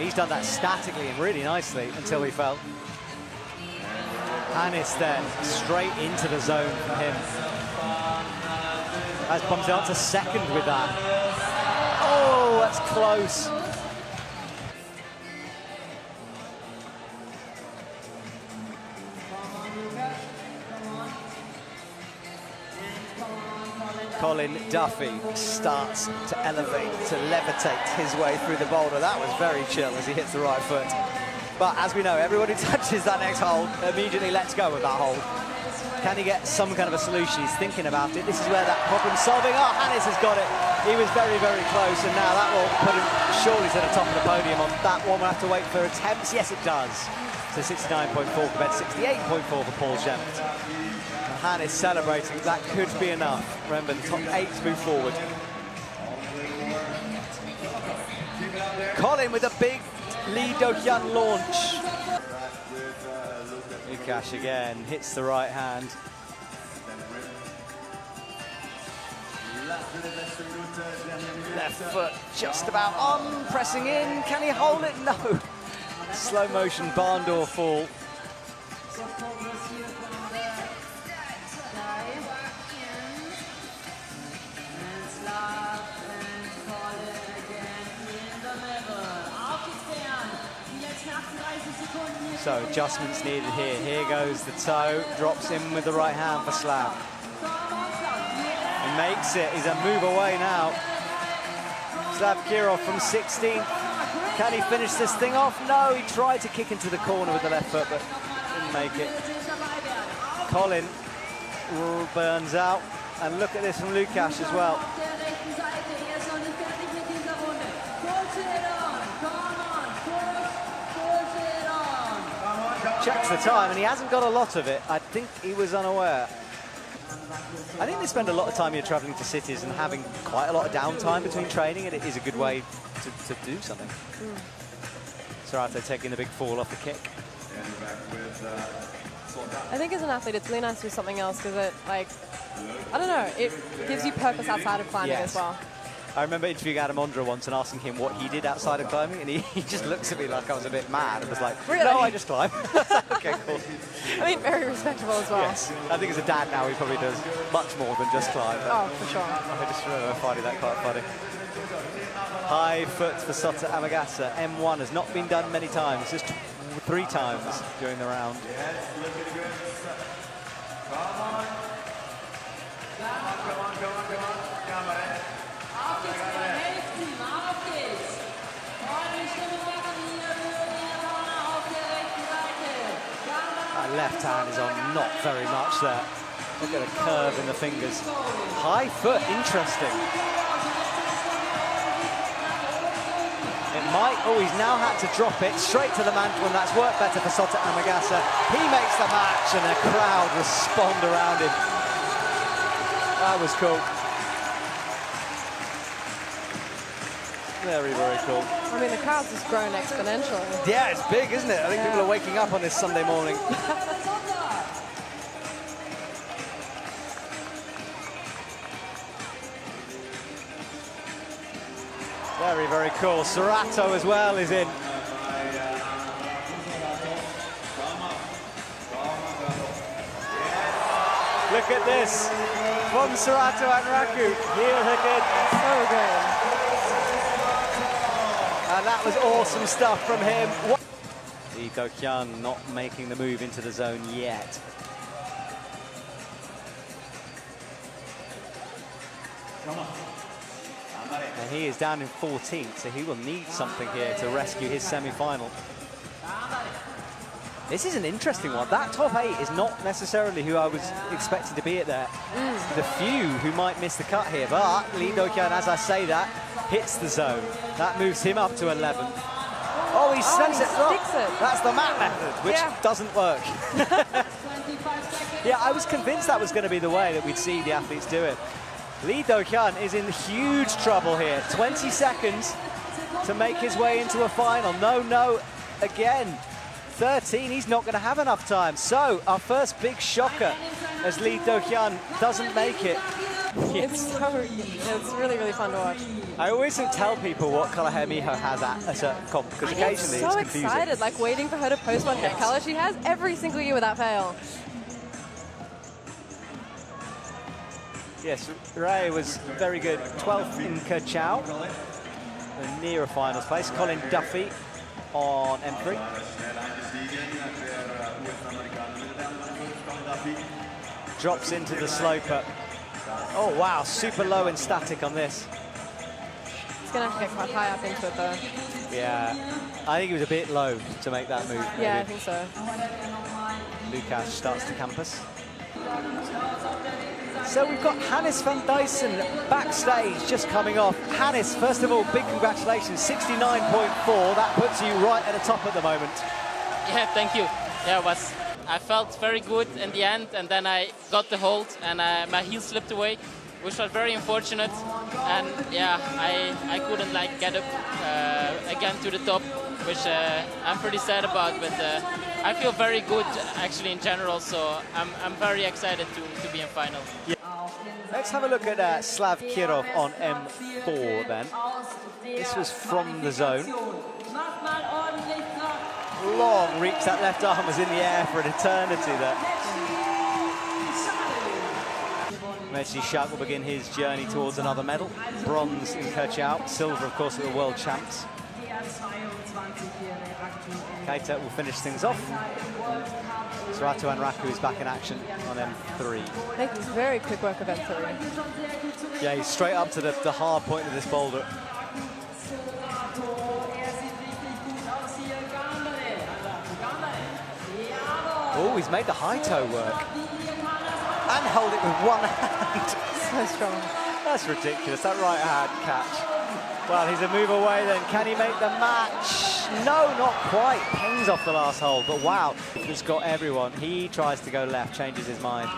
He's done that statically and really nicely until he fell. Hannes then straight into the zone from him. As bumps out to second with that. Oh, that's close. Colin Duffy starts to elevate, to levitate his way through the boulder. That was very chill as he hits the right foot. But as we know, everyone who touches that next hole immediately lets go of that hole. Can he get some kind of a solution? He's thinking about it. This is where that problem solving. Oh, Hannes has got it. He was very, very close, and now that will put him surely to the top of the podium. On that one, we'll have to wait for attempts. Yes, it does. So 69.4 compared to 68.4 for Paul Schempt. Hannes celebrating. That could be enough. Remember, the top 8 move forward. Colin with a big Lee Do-hyun launch. Lukash again hits the right hand. Left foot just about on, pressing in. Can he hold it? No. Slow motion barn door fall. So adjustments needed here. Here goes the toe, drops in with the right hand for Slav. He makes it, he's a move away now. Slav Kirov from 16th. Can he finish this thing off? No, he tried to kick into the corner with the left foot, but didn't make it. Colin burns out. And look at this from Lukash as well. Checks the time, and he hasn't got a lot of it. I think he was unaware. I think they spend a lot of time here travelling to cities and having quite a lot of downtime between training, and it is a good way to do something. Serato taking the big fall off the kick. I think as an athlete, it's really nice to do something else because it, like, I don't know, it gives you purpose outside of climbing as well. I remember interviewing Adam Ondra once and asking him what he did outside of climbing, and he just looks at me like I was a bit mad and was like, really? No, I just climb. Okay, cool. I mean, very respectable as well. Yes, I think as a dad now he probably does much more than just climb. Oh, for sure. I just remember finding that quite funny. High foot for Sota Amagasa. M1 has not been done many times, just 3 times during the round. That left hand is on not very much there. Look at the curve in the fingers. High foot, interesting. It might, oh, he's now had to drop it straight to the mantle, and that's worked better for Sota Amagasa. He makes the match, and the crowd respond around him. That was cool. Very, very cool. I mean, the crowd's just grown exponentially. Yeah, it's big, isn't it? I think people are waking up on this Sunday morning. Very, very cool. Serato as well is in. Look at this. From Serato and Raku. Heel hook in. So good. And that was awesome stuff from him. Lee Do-hyun not making the move into the zone yet. And he is down in 14th, so he will need something here to rescue his semi-final. This is an interesting one. That top 8 is not necessarily who I was expecting to be at there. The few who might miss the cut here, but Lee Do-hyun, as I say that, hits the zone. That moves him up to 11th. Oh, he sends it. Sticks it. That's the mat method, which doesn't work. Yeah, I was convinced that was going to be the way that we'd see the athletes do it. Lee Do-hyun is in huge trouble here. 20 seconds to make his way into a final. No, again. 13, he's not going to have enough time. So, our first big shocker as Lee Do-hyun doesn't make it. It's really, really fun to watch. I always tell people what colour hair Miho has at a certain comp, because occasionally so it's confusing. excited, like waiting for her to post what hair colour she has every single year without fail. Yes, Ray was very good. 12th in Kerchow, near a finals place. Colin Duffy on M3. Drops into the sloper. Oh wow, super low and static on this. It's going to have to get quite high up into it though. Yeah, I think he was a bit low to make that move. Yeah, I maybe. think so. Lucas starts to campus. So we've got Hannes van Dyson backstage, just coming off. Hannes, first of all, big congratulations, 69.4. That puts you right at the top at the moment. Yeah, thank you. Yeah, I felt very good in the end, and then I got the hold, and my heel slipped away, which was very unfortunate. And yeah, I couldn't like get up again to the top, which I'm pretty sad about. But I feel very good actually in general, so I'm very excited to be in finals. Yeah. Let's have a look at Slav Kirov on M4 then. This was from the zone. Long reach, that left arm was in the air for an eternity there. Mejdi Shak will begin his journey towards another medal. Bronze in Kerchow, silver of course at the World Champs. Keita will finish things off. Serato Anraku is back in action on M3. Making very quick work of M3. Yeah, he's straight up to the hard point of this boulder. Oh, he's made the high toe work. And hold it with one hand. So strong. That's ridiculous, that right hand catch. Well, he's a move away then. Can he make the match? No, not quite. Pings off the last hole, but wow. He's got everyone. He tries to go left, changes his mind.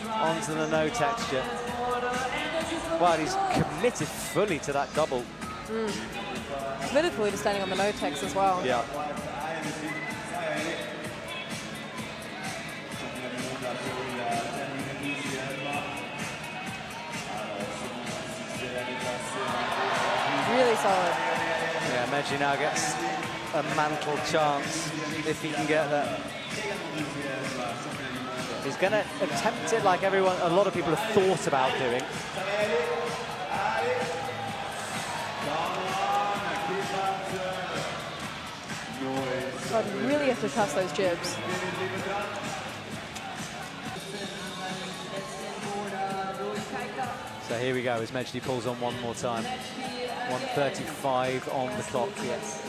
Onto the no texture. Well, he's committed fully to that double. Committed fully to standing on the no text as well. Yeah. Really solid. Yeah, Mejdi now gets a mantle chance if he can get that. He's going to attempt it like a lot of people have thought about doing. God, you really have to trust those jibs. So here we go as Mejdi pulls on one more time. 1:35 on the clock. Yes.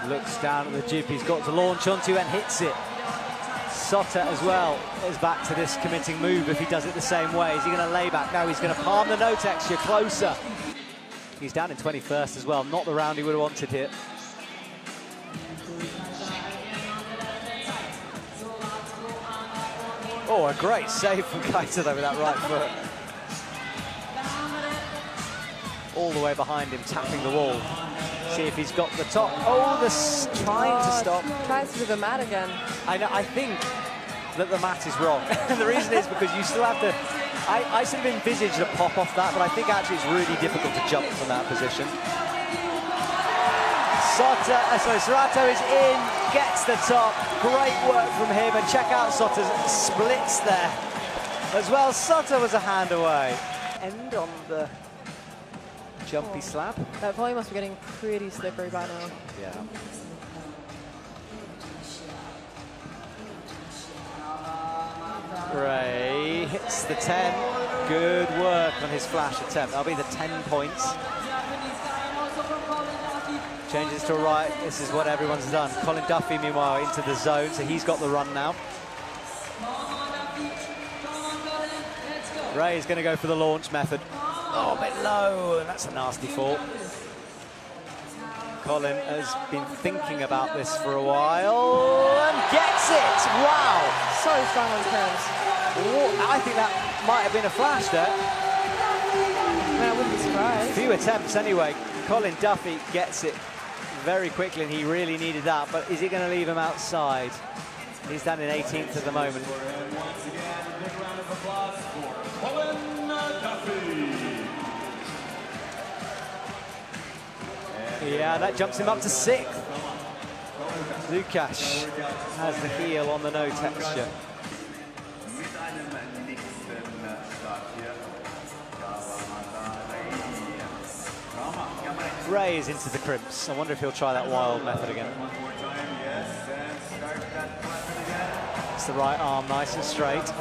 Looks down at the jib he's got to launch onto and hits it. Sotter as well is back to this committing move if he does it the same way. Is he going to lay back? No, he's going to palm the no texture closer. He's down in 21st as well. Not the round he would have wanted here. Oh, a great save from Keita though with that right foot. All the way behind him, tapping the wall. See if he's got the top. Oh, trying to stop. Tries to do the mat again. I think that the mat is wrong. And the reason is because you still have to... I sort of envisaged a pop off that, but I think actually it's really difficult to jump from that position. Serato is in, gets the top. Great work from him, and check out Sotter's splits there. As well, Sotter was a hand away. End on the jumpy slab. That volley must be getting pretty slippery by now. Yeah. Ray hits the 10. Good work on his flash attempt. That'll be the 10 points. Changes to right. This is what everyone's done. Colin Duffy, meanwhile, into the zone, so he's got the run now. Ray is going to go for the launch method. Oh, a bit low, and that's a nasty fall. Colin has been thinking about this for a while and gets it! Wow! So strong on turns. I think that might have been a flash there. I mean, I wouldn't be a surprise. Few attempts anyway. Colin Duffy gets it very quickly, and he really needed that. But is he going to leave him outside? He's down in 18th at the moment. Once again, a big round of applause for Colin Duffy. Yeah, that jumps him up to 6th. Lukáš has the heel on the no texture. Mit einem nächsten Start hier. Ray is into the crimps. I wonder if he'll try that wild method again. One more time, yes, and start that weapon again. It's the right arm nice and straight.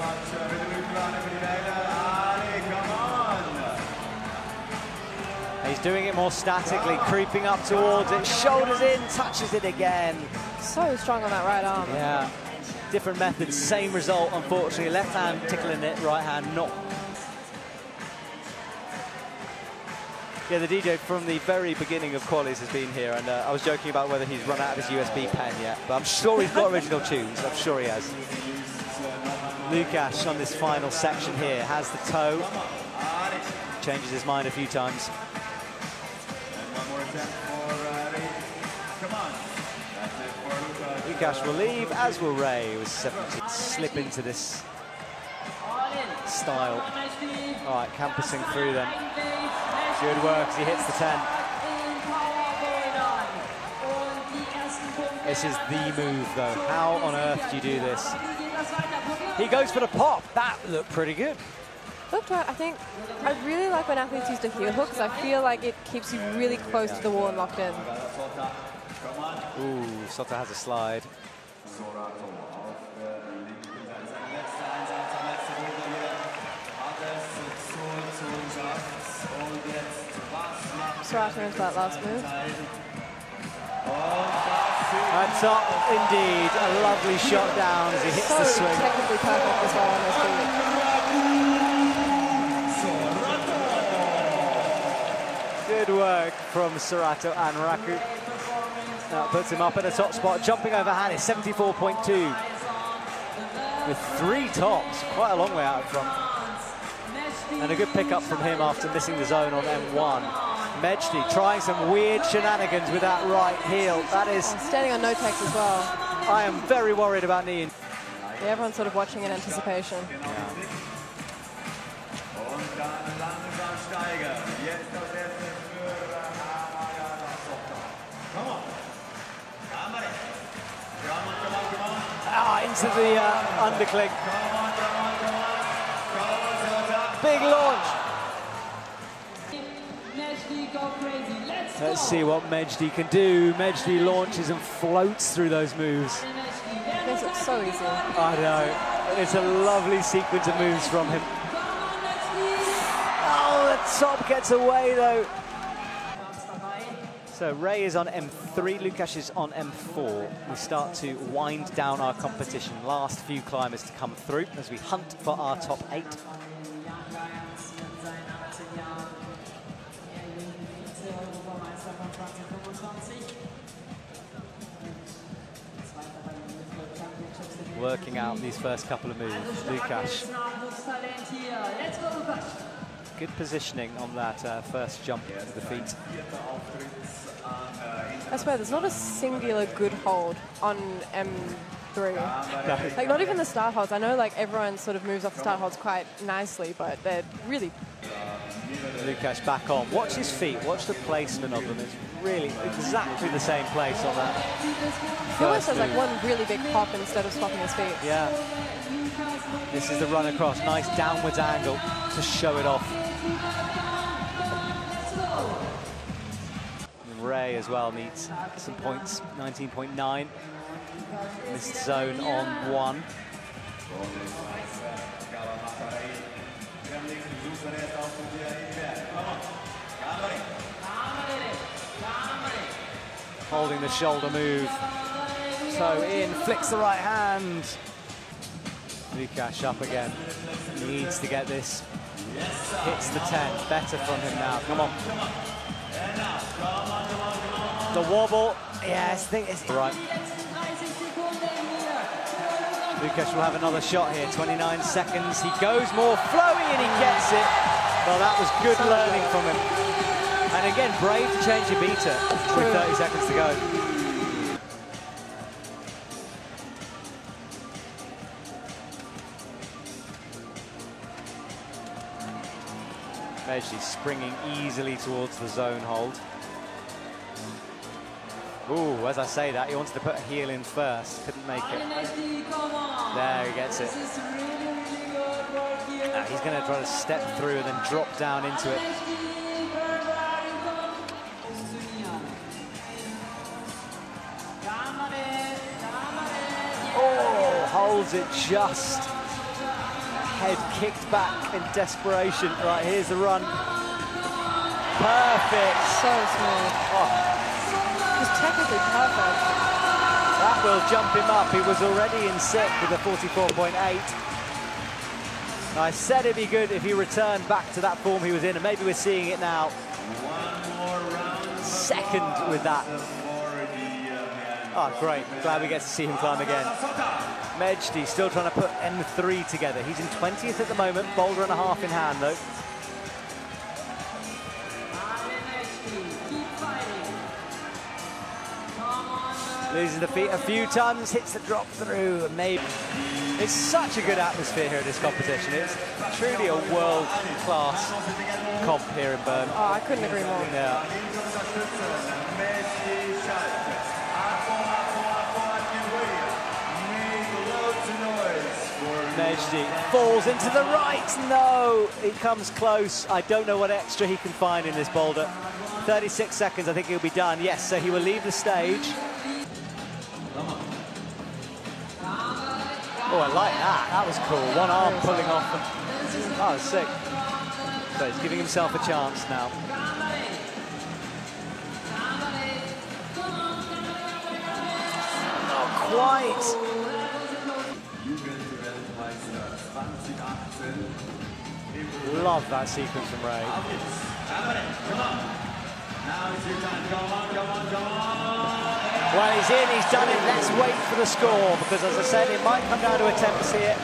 He's doing it more statically, creeping up towards it, shoulders in, touches it again. So strong on that right arm. Yeah, different methods, same result, unfortunately. Left hand tickling it, right hand not. Yeah, the DJ from the very beginning of qualies has been here, and I was joking about whether he's run out of his USB pen yet, but I'm sure he's got original tunes. I'm sure he has. Lukáš on this final section here has the toe. Changes his mind a few times. Lukáš will leave, as will Ray, with 70. Slip into this style. All right, campusing through them. Good work as he hits the 10. This is the move, though. How on earth do you do this? He goes for the pop. That looked pretty good. Looked right. I think I really like when athletes use the heel hook because I feel like it keeps you really close to the wall and locked in. Ooh, Sota has a slide. Sorato into that last move. And top, indeed, a lovely shot down as he hits So the swing. technically perfect as well on those feet. Good work from Sorato and Raku. That puts him up at the top spot, jumping over Hannes, 74.2. With 3 tops, quite a long way out front. And a good pickup from him after missing the zone on M1. Mejdi trying some weird shenanigans with that right heel. That is... Standing on no text as well. I am very worried about knee. Yeah, everyone's sort of watching in anticipation. Into the underclick. Big launch. Let's see what Mejdi can do. Mejdi launches and floats through those moves. Makes it so easy. I know. It's a lovely sequence of moves from him. Oh, the top gets away though. So Ray is on M3, Lukáš is on M4. We start to wind down our competition. Last few climbers to come through as we hunt for our top 8. Working out these first couple of moves, Lukáš. Good positioning on that first jump to the feet. I swear, there's not a singular good hold on M3. Like, not even the start holds. I know, like, everyone sort of moves off the start holds quite nicely, but they're really... Lukáš back on. Watch his feet. Watch the placement of them. It's really exactly the same place on that. He almost has, like, one really big pop instead of swapping his feet. Yeah. This is the run across. Nice downwards angle to show it off. Ray as well needs some points, 19.9. Missed zone on 1. Holding the shoulder move. So in, flicks the right hand. Lukáš up again. Needs to get this. Hits the 10. Better from him now. Come on. The wobble. Yes, I think it's right. Lukáš will have another shot here. 29 seconds. He goes more flowy and he gets it. Well, that was good learning from him. And again, brave to change your beater with 30 seconds to go. Mejdi springing easily towards the zone hold. Ooh, as I say that, he wanted to put a heel in first, couldn't make it. There, he gets it. Now he's going to try to step through and then drop down into it. Oh, holds it just. Head kicked back in desperation. Right, here's the run. Perfect. So smooth. Oh. Just technically perfect. That will jump him up. He was already in sixth with a 44.8. I said it'd be good if he returned back to that form he was in, and maybe we're seeing it now. Second with that. Oh, great. Glad we get to see him climb again. Mejdi still trying to put M3 together. He's in 20th at the moment. Boulder and a half in hand, though. Loses the feet a few tons, hits the drop through, and maybe. It's such a good atmosphere here at this competition. It's truly a world-class comp here in Bern. Oh, I couldn't agree more. Yeah. Mejdi falls into the right. No, it comes close. I don't know what extra he can find in this boulder. 36 seconds, I think he'll be done. Yes, so he will leave the stage. Oh, I like that. That was cool. One arm pulling off. Oh, sick. So he's giving himself a chance now. Not quite. Love that sequence from Ray. Well, he's in, he's done it. Let's wait for the score, because as I said, it might come down to a temps here.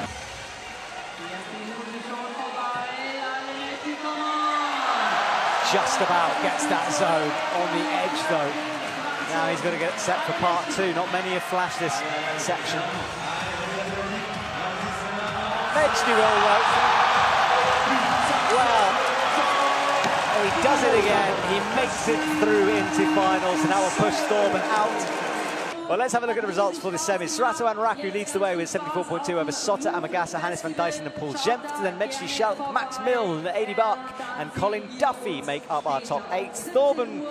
Just about gets that zone on the edge, though. Now he's going to get set for part two. Not many have flashed this section. Mejdi will, though. Well, he does it again. He makes it through into finals, and that will push Thorben out. Well, let's have a look at the results for the semis. Serato Anraku leads the way with 74.2 over Sotta, Amagasa, Hannes van Dyson and Paul Jempft. Then Mejdi Schalk, Max Milne, Adi Bach and Colin Duffy make up our top eight. Thorben